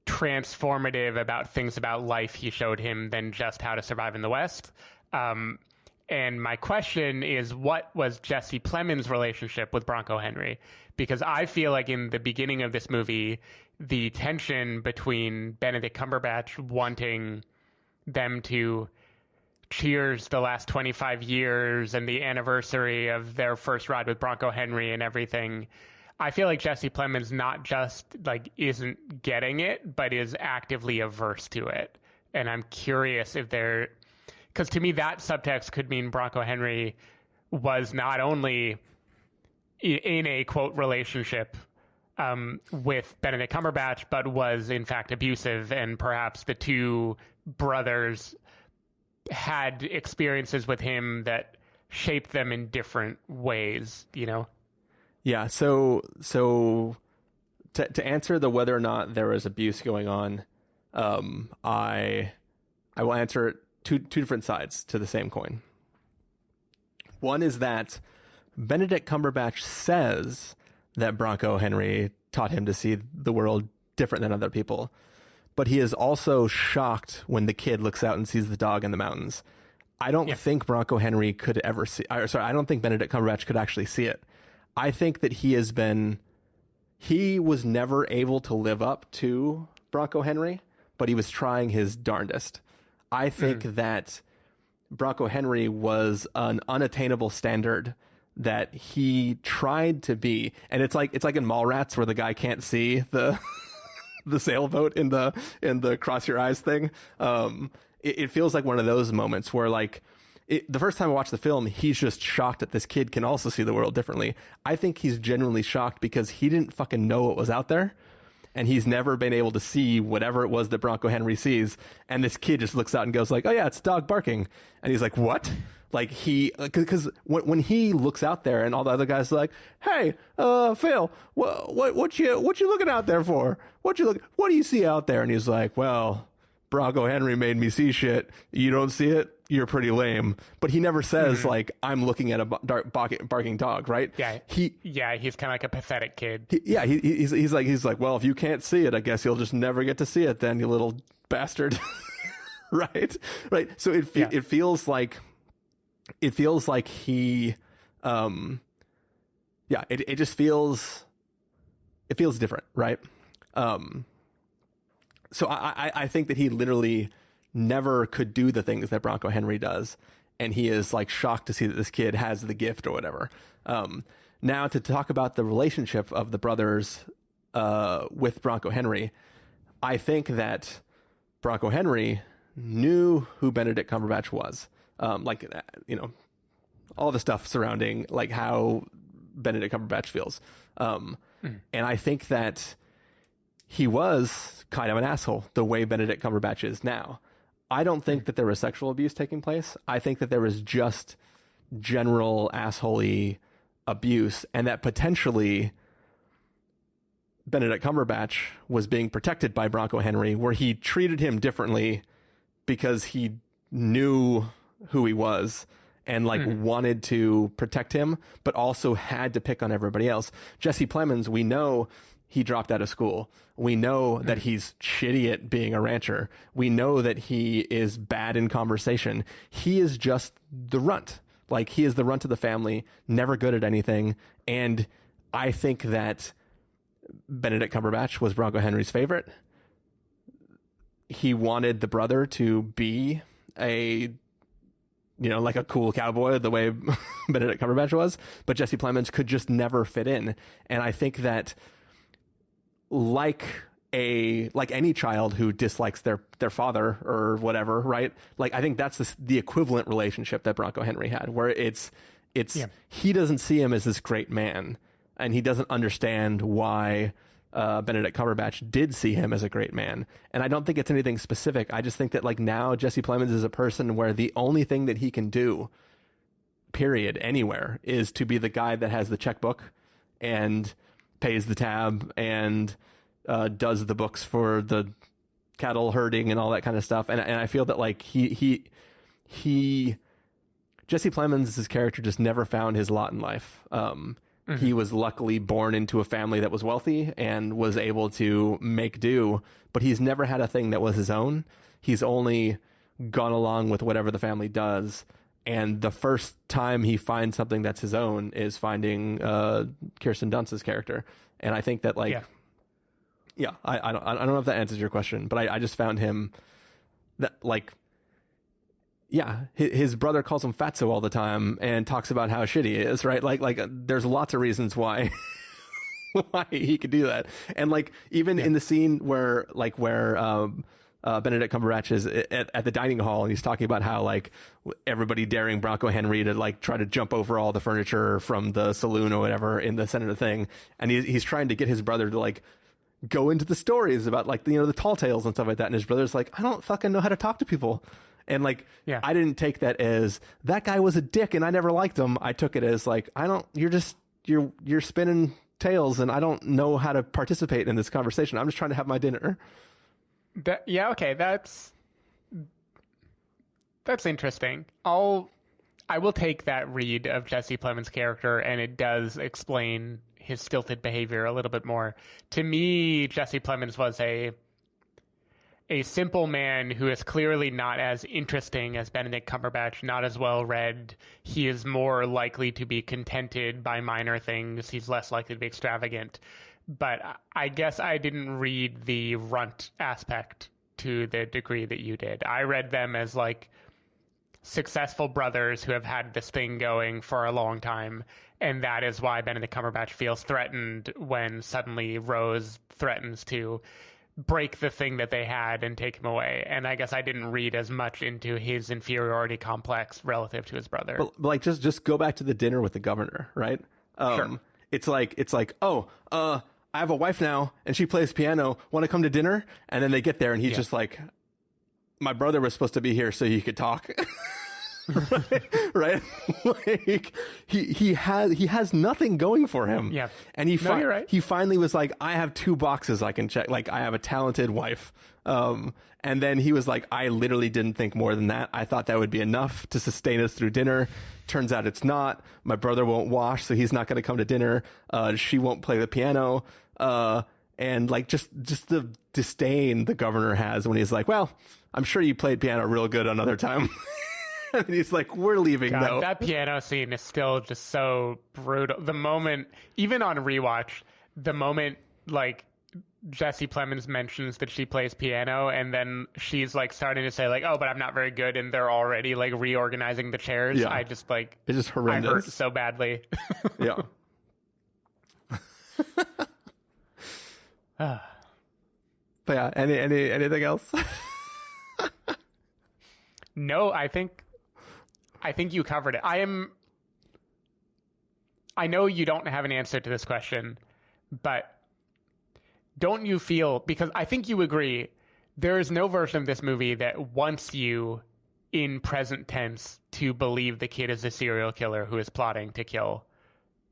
transformative about things about life he showed him than just how to survive in the West. And my question is, what was Jesse Plemons' relationship with Bronco Henry? Because I feel like in the beginning of this movie, the tension between Benedict Cumberbatch wanting them to cheers the last 25 years and the anniversary of their first ride with Bronco Henry and everything, I feel like Jesse Plemons not just like isn't getting it, but is actively averse to it. And I'm curious if because to me that subtext could mean Bronco Henry was not only in a quote relationship with Benedict Cumberbatch, but was in fact abusive, and perhaps the two brothers had experiences with him that shaped them in different ways, you know?
Yeah. So to answer the whether or not there was abuse going on, I will answer it two different sides to the same coin. One is that Benedict Cumberbatch says that Bronco Henry taught him to see the world different than other people, but he is also shocked when the kid looks out and sees the dog in the mountains. I don't think Bronco Henry could ever see, I don't think Benedict Cumberbatch could actually see it. I think that he was never able to live up to Bronco Henry, but he was trying his darndest. I think that Bronco Henry was an unattainable standard that he tried to be. And it's like in Mallrats where the guy can't see the the sailboat in the cross your eyes thing. It feels like one of those moments where like the first time I watched the film, he's just shocked that this kid can also see the world differently. I think he's genuinely shocked because he didn't fucking know what was out there, and he's never been able to see whatever it was that Bronco Henry sees. And this kid just looks out and goes like, "Oh yeah, it's a dog barking," and he's like, "What?" Like because when he looks out there and all the other guys are like, "Hey, Phil, what you looking out there for? What do you see out there?" And he's like, "Well, Bronco Henry made me see shit. You don't see it? You're pretty lame." But he never says like, "I'm looking at a barking dog," right?
Yeah. He's kind of like a pathetic kid.
He's like, "Well, if you can't see it, I guess you'll just never get to see it then, you little bastard." Right. So it feels like he, it just feels different. Right. So I think that he literally never could do the things that Bronco Henry does. And he is like shocked to see that this kid has the gift or whatever. Now to talk about the relationship of the brothers with Bronco Henry, I think that Bronco Henry knew who Benedict Cumberbatch was. All the stuff surrounding like how Benedict Cumberbatch feels. And I think that he was kind of an asshole the way Benedict Cumberbatch is now. I don't think that there was sexual abuse taking place. I think that there was just general assholey abuse, and that potentially Benedict Cumberbatch was being protected by Bronco Henry, where he treated him differently because he knew who he was and wanted to protect him, but also had to pick on everybody else. Jesse Plemons, we know he dropped out of school. We know that he's shitty at being a rancher. We know that he is bad in conversation. He is just the runt. He is the runt of the family, never good at anything. And I think that Benedict Cumberbatch was Bronco Henry's favorite. He wanted the brother to be a cool cowboy the way Benedict Cumberbatch was, but Jesse Plemons could just never fit in. And I think that like any child who dislikes their father or whatever, right? I think that's the equivalent relationship that Bronco Henry had, where it's he doesn't see him as this great man, and he doesn't understand why Benedict Cumberbatch did see him as a great man. And I don't think it's anything specific. I just think that now Jesse Plemons is a person where the only thing that he can do, period, anywhere, is to be the guy that has the checkbook and pays the tab and does the books for the cattle herding and all that kind of stuff. And I feel that Jesse Plemons' character just never found his lot in life. He was luckily born into a family that was wealthy and was able to make do, but he's never had a thing that was his own. He's only gone along with whatever the family does. And the first time he finds something that's his own is finding Kirsten Dunst's character. And I think that I don't know if that answers your question, but I just found him that his brother calls him Fatso all the time and talks about how shitty he is, right? There's lots of reasons why he could do that. And even in the scene where Benedict Cumberbatch is at the dining hall and he's talking about how everybody daring Bronco Henry to try to jump over all the furniture from the saloon or whatever in the center of the thing. And he's trying to get his brother to go into the stories about the tall tales and stuff like that. And his brother's I don't fucking know how to talk to people. And I didn't take that as that guy was a dick and I never liked him. I took it as you're spinning tales and I don't know how to participate in this conversation. I'm just trying to have my dinner.
Okay. That's interesting. I will take that read of Jesse Plemons' character, and it does explain his stilted behavior a little bit more. To me, Jesse Plemons was a simple man who is clearly not as interesting as Benedict Cumberbatch, not as well read. He is more likely to be contented by minor things. He's less likely to be extravagant. But I guess I didn't read the runt aspect to the degree that you did. I read them as successful brothers who have had this thing going for a long time. And that is why Benedict Cumberbatch feels threatened when suddenly Rose threatens to break the thing that they had and take him away. And I guess I didn't read as much into his inferiority complex relative to his brother.
But just go back to the dinner with the governor, right?
Sure.
It's I have a wife now and she plays piano. Want to come to dinner? And then they get there and he's just my brother was supposed to be here so he could talk. right? He has nothing going for him.
Yeah.
And
you're right.
He finally was I have 2 boxes I can check. I have a talented wife. And then he was I literally didn't think more than that. I thought that would be enough to sustain us through dinner. Turns out it's not. My brother won't wash, so he's not going to come to dinner. She won't play the piano. And just the disdain the governor has when he's well, I'm sure you played piano real good another time. And he's we're leaving though.
That piano scene is still just so brutal. The moment, even on rewatch, the moment Jesse Plemons mentions that she plays piano, and then she's starting to say oh, but I'm not very good, and they're already reorganizing the chairs.
Yeah.
I just
it's just horrendous.
I hurt so badly.
Yeah. But yeah, anything else?
No, I think you covered it. I know you don't have an answer to this question, but don't you feel, because I think you agree, there is no version of this movie that wants you in present tense to believe the kid is a serial killer who is plotting to kill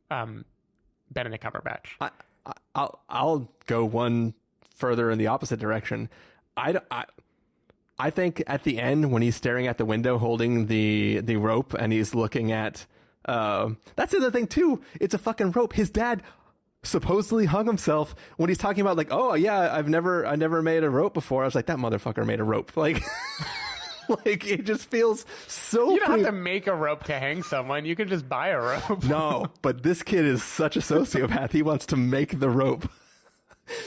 Benedict Cumberbatch.
I'll go one further in the opposite direction. I think at the end when he's staring at the window holding the rope and he's looking at that's the other thing too. It's a fucking rope. His dad supposedly hung himself when he's talking about like, oh yeah, I never made a rope before. I was like, that motherfucker made a rope. Like like it just feels so.
You don't have to make a rope to hang someone. You can just buy a rope.
No, but this kid is such a sociopath. He wants to make the rope.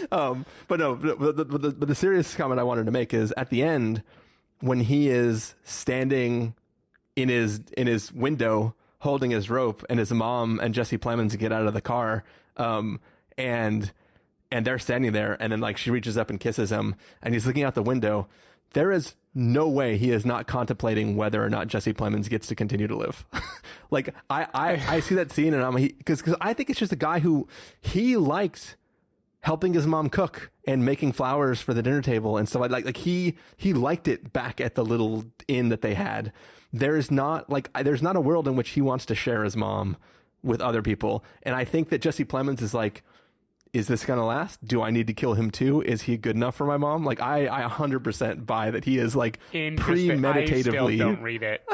But no, but the serious comment I wanted to make is at the end when he is standing in his window holding his rope and his mom and Jesse Plemons get out of the car, and they're standing there, and then like she reaches up and kisses him and he's looking out the window. There is no way he is not contemplating whether or not Jesse Plemons gets to continue to live. Like I see that scene and because I think it's just a guy who he liked helping his mom cook and making flowers for the dinner table and stuff like he liked it back at the little inn that they had. There's not a world in which he wants to share his mom with other people. And I think that Jesse Plemons is like, is this going to last? Do I need to kill him too? Is he good enough for my mom? Like I 100% buy that he is like premeditatively.
I still don't read it.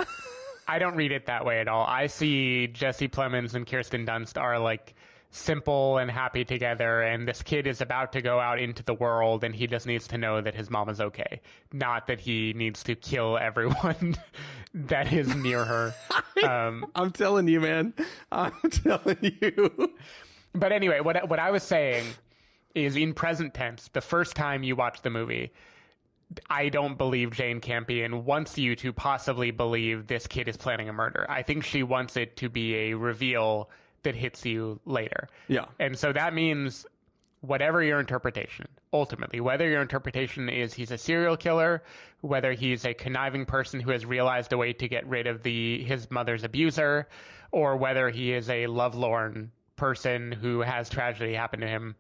I don't read it that way at all. I see Jesse Plemons and Kirsten Dunst are like simple and happy together, and this kid is about to go out into the world and he just needs to know that his mom is okay, not that he needs to kill everyone that is near her.
I'm telling you, man. I'm telling you.
But anyway, what I was saying is in present tense, the first time you watch the movie, I don't believe Jane Campion wants you to possibly believe this kid is planning a murder. I think she wants it to be a reveal that hits you later.
Yeah.
And so that means whatever your interpretation, ultimately, whether your interpretation is he's a serial killer, whether he's a conniving person who has realized a way to get rid of his mother's abuser, or whether he is a lovelorn person who has tragedy happen to him,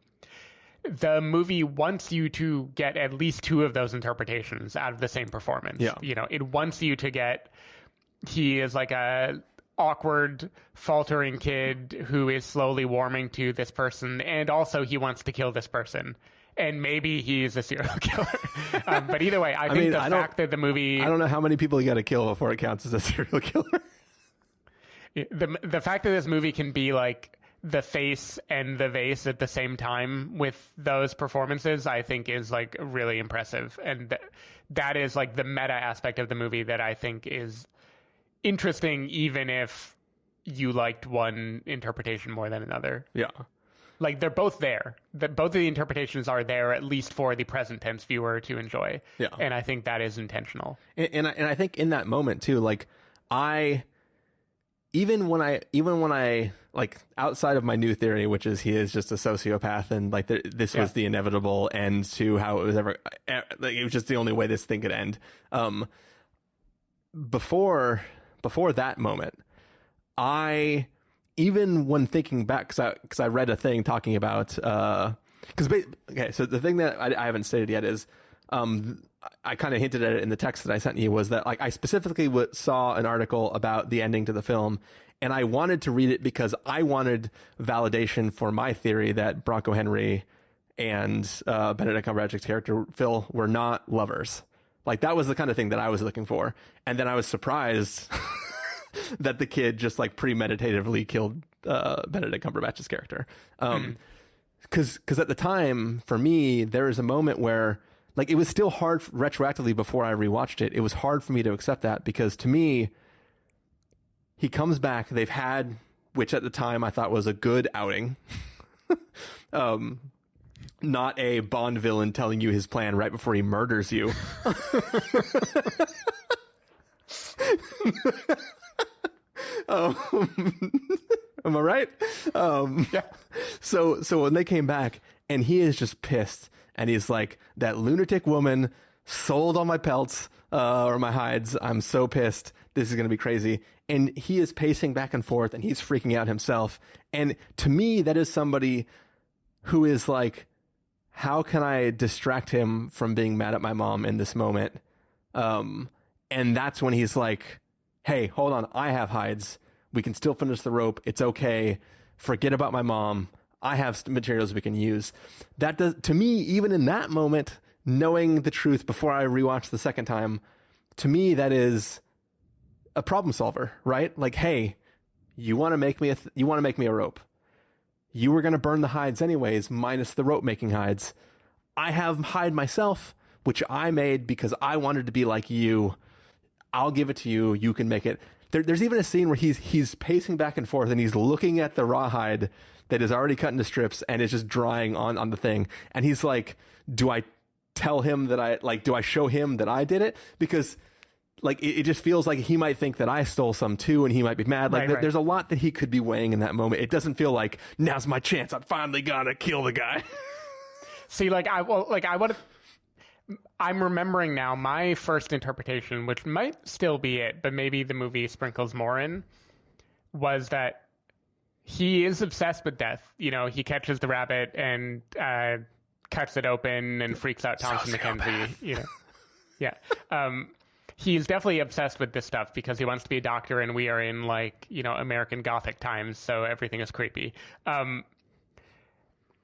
the movie wants you to get at least two of those interpretations out of the same performance.
Yeah.
You know, it wants you to get he is like a awkward, faltering kid who is slowly warming to this person, and also he wants to kill this person. And maybe he's a serial killer. But either way, I think the fact that the movie...
I don't know how many people you got to kill before it counts as a serial killer.
The fact that this movie can be like the face and the vase at the same time with those performances, I think is like really impressive. And that is like the meta aspect of the movie that I think is interesting, even if you liked one interpretation more than another.
Yeah.
Like they're both there. Both of the interpretations are there, at least for the present tense viewer to enjoy.
Yeah.
And I think that is intentional.
And I think in that moment too, like even when I like outside of my new theory, which is he is just a sociopath and like this was the inevitable end to how it was ever, like it was just the only way this thing could end. Before that moment, even when thinking back, because I read a thing talking about, so the thing that I haven't stated yet is, I kind of hinted at it in the text that I sent you, was that like I specifically saw an article about the ending to the film, and I wanted to read it because I wanted validation for my theory that Bronco Henry and Benedict Cumberbatch's character Phil were not lovers. Like that was the kind of thing that I was looking for, and then I was surprised that the kid just like premeditatively killed Benedict Cumberbatch's character. Because at the time, for me, there was a moment where like it was still hard retroactively before I rewatched it. It was hard for me to accept that because to me, he comes back. They've had, which at the time I thought was a good outing. Not a Bond villain telling you his plan right before he murders you. Am I right? Yeah. So when they came back and he is just pissed and he's like, that lunatic woman sold all my pelts or my hides. I'm so pissed. This is going to be crazy. And he is pacing back and forth and he's freaking out himself. And to me, that is somebody who is like, how can I distract him from being mad at my mom in this moment? And that's when he's like, hey, hold on. I have hides. We can still finish the rope. It's okay. Forget about my mom. I have materials we can use. That does, to me, even in that moment, knowing the truth before I rewatch the second time, to me, that is a problem solver, right? Like, hey, you want to make me a rope. You were going to burn the hides anyways, minus the rope making hides. I have hide myself, which I made because I wanted to be like you. I'll give it to you. You can make it. There's even a scene where he's pacing back and forth and he's looking at the rawhide that is already cut into strips and is just drying on the thing. And he's like, do I tell him that do I show him that I did it? Because like, it just feels like he might think that I stole some too, and he might be mad. Like,
right.
There's a lot that he could be weighing in that moment. It doesn't feel like, now's my chance. I'm finally gonna kill the guy.
See, I'm remembering now my first interpretation, which might still be it, but maybe the movie sprinkles more in, was that he is obsessed with death. You know, he catches the rabbit and cuts it open and freaks out Thompson McKenzie. You know, yeah. He's definitely obsessed with this stuff because he wants to be a doctor, and we are in American Gothic times, so everything is creepy.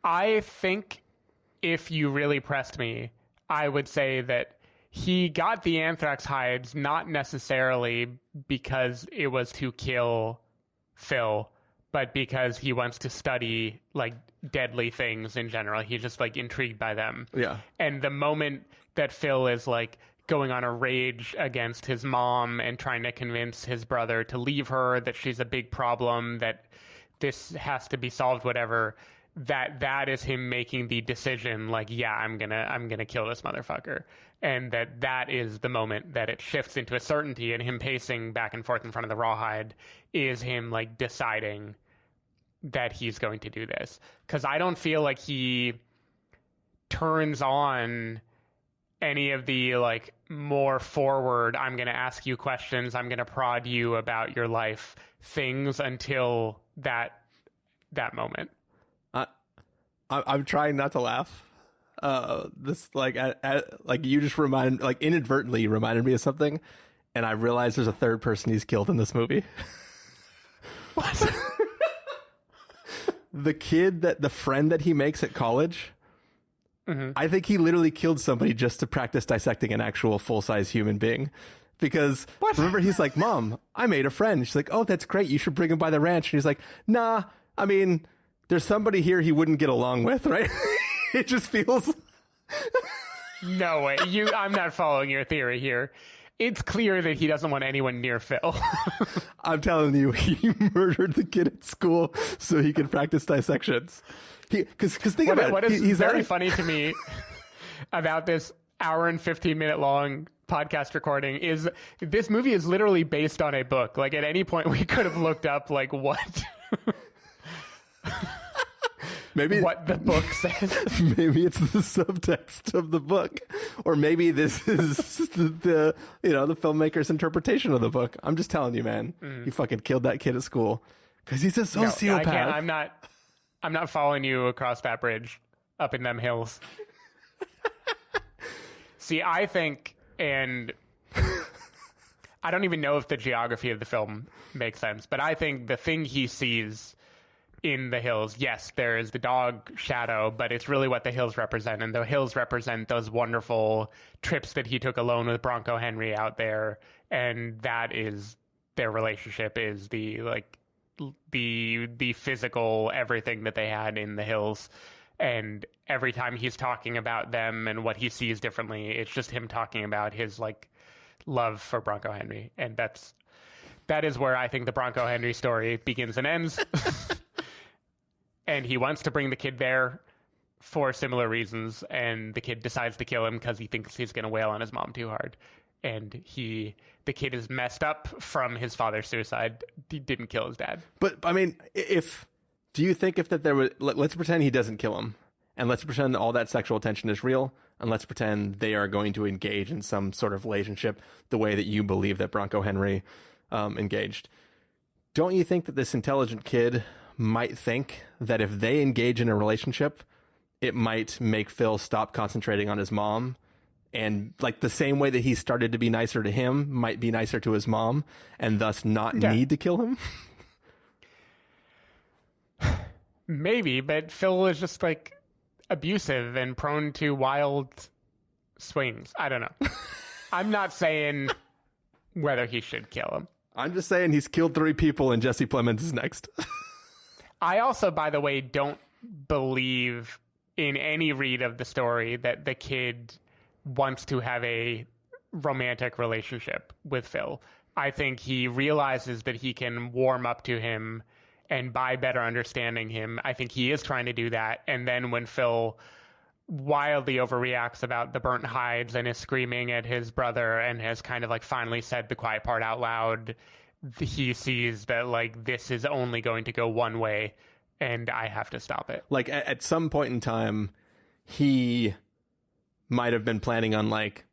I think if you really pressed me, I would say that he got the anthrax hides not necessarily because it was to kill Phil, but because he wants to study like deadly things in general. He's just like intrigued by them.
Yeah.
And the moment that Phil is like going on a rage against his mom and trying to convince his brother to leave her, that she's a big problem, that this has to be solved, whatever, that is him making the decision, like, yeah, I'm gonna kill this motherfucker. And that is the moment that it shifts into a certainty, and him pacing back and forth in front of the rawhide is him like deciding that he's going to do this. Because I don't feel like he turns on any of the like more forward, I'm going to ask you questions, I'm going to prod you about your life things until that moment.
I'm trying not to laugh. This like you just inadvertently reminded me of something, and I realized there's a third person he's killed in this movie.
What?
The friend that he makes at college. Mm-hmm. I think he literally killed somebody just to practice dissecting an actual full-size human being. Because remember, he's like, Mom, I made a friend. She's like, oh, that's great. You should bring him by the ranch. And he's like, nah, I mean, there's somebody here he wouldn't get along with, right? It just feels...
No way. I'm not following your theory here. It's clear that he doesn't want anyone near Phil.
I'm telling you, he murdered the kid at school so he could practice dissections. Because think about it.
What is very funny to me about this hour and 15-minute long podcast recording is this movie is literally based on a book. Like, at any point we could have looked up like what what the book says.
Maybe it's the subtext of the book, or maybe this is the filmmaker's interpretation of the book. I'm just telling you, man. He fucking killed that kid at school because he's a sociopath.
No, I can't. I'm not following you across that bridge up in them hills. See, I think, and I don't even know if the geography of the film makes sense, but I think the thing he sees in the hills, yes, there is the dog shadow, but it's really what the hills represent. And the hills represent those wonderful trips that he took alone with Bronco Henry out there. And that is their relationship, is the physical everything that they had in the hills. And every time he's talking about them and what he sees differently, it's just him talking about his like love for Bronco Henry. And that is where I think the Bronco Henry story begins and ends. And he wants to bring the kid there for similar reasons, and the kid decides to kill him because he thinks he's going to wail on his mom too hard. And the kid is messed up from his father's suicide. He didn't kill his dad.
But I mean, do you think if that there was, let's pretend he doesn't kill him, and let's pretend all that sexual tension is real, and let's pretend they are going to engage in some sort of relationship the way that you believe that Bronco Henry engaged. Don't you think that this intelligent kid might think that if they engage in a relationship, it might make Phil stop concentrating on his mom, and like the same way that he started to be nicer to him might be nicer to his mom, and thus not need to kill him?
Maybe, but Phil is just like abusive and prone to wild swings. I don't know. I'm not saying whether he should kill him.
I'm just saying he's killed 3 people and Jesse Plemons is next.
I also, by the way, don't believe in any read of the story that the kid wants to have a romantic relationship with Phil. I think he realizes that he can warm up to him, and by better understanding him, I think he is trying to do that. And then when Phil wildly overreacts about the burnt hides and is screaming at his brother and has kind of like finally said the quiet part out loud, he sees that like this is only going to go one way and I have to stop it.
Like at some point in time, he might have been planning on like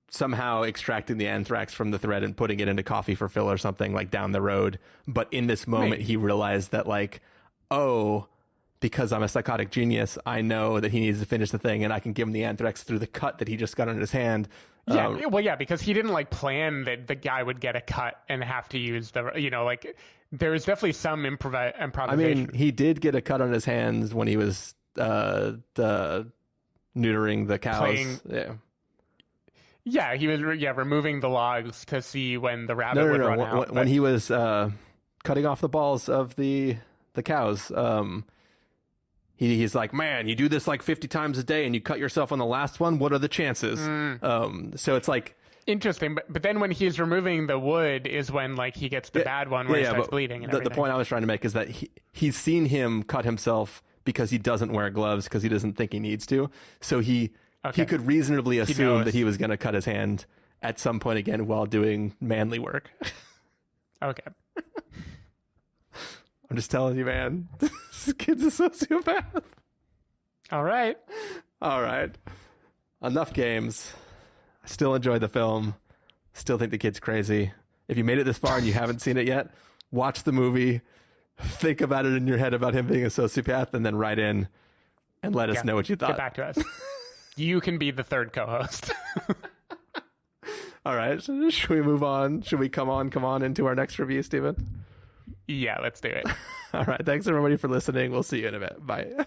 somehow extracting the anthrax from the thread and putting it into coffee for Phil or something like down the road. But in this moment, he realized that like, oh, because I'm a psychotic genius, I know that he needs to finish the thing and I can give him the anthrax through the cut that he just got on his hand.
Yeah, well, yeah, because he didn't like plan that the guy would get a cut and have to use the, you know, like there was definitely some improvisation.
I mean, he did get a cut on his hands when he was neutering the cows.
Yeah, he was removing the logs to see when the rabbit would run out.
When he was cutting off the balls of the cows, he's like, man, you do this like 50 times a day and you cut yourself on the last one. What are the chances? So it's like
interesting. But then when he's removing the wood is when like he gets the bad one where he starts bleeding. And
the point I was trying to make is that he's seen him cut himself because he doesn't wear gloves because he doesn't think he needs to. So he could reasonably assume that he was going to cut his hand at some point again while doing manly work.
Okay.
I'm just telling you, man. This kid's a sociopath.
All right.
Enough games. I still enjoy the film. Still think the kid's crazy. If you made it this far and you haven't seen it yet, watch the movie. Think about it in your head about him being a sociopath and then write in and let us know what you thought.
Get back to us. You can be the third co-host.
All right. Should we move on? Should we come on into our next review, Stephen?
Yeah, let's do it.
All right. Thanks, everybody, for listening. We'll see you in a bit. Bye.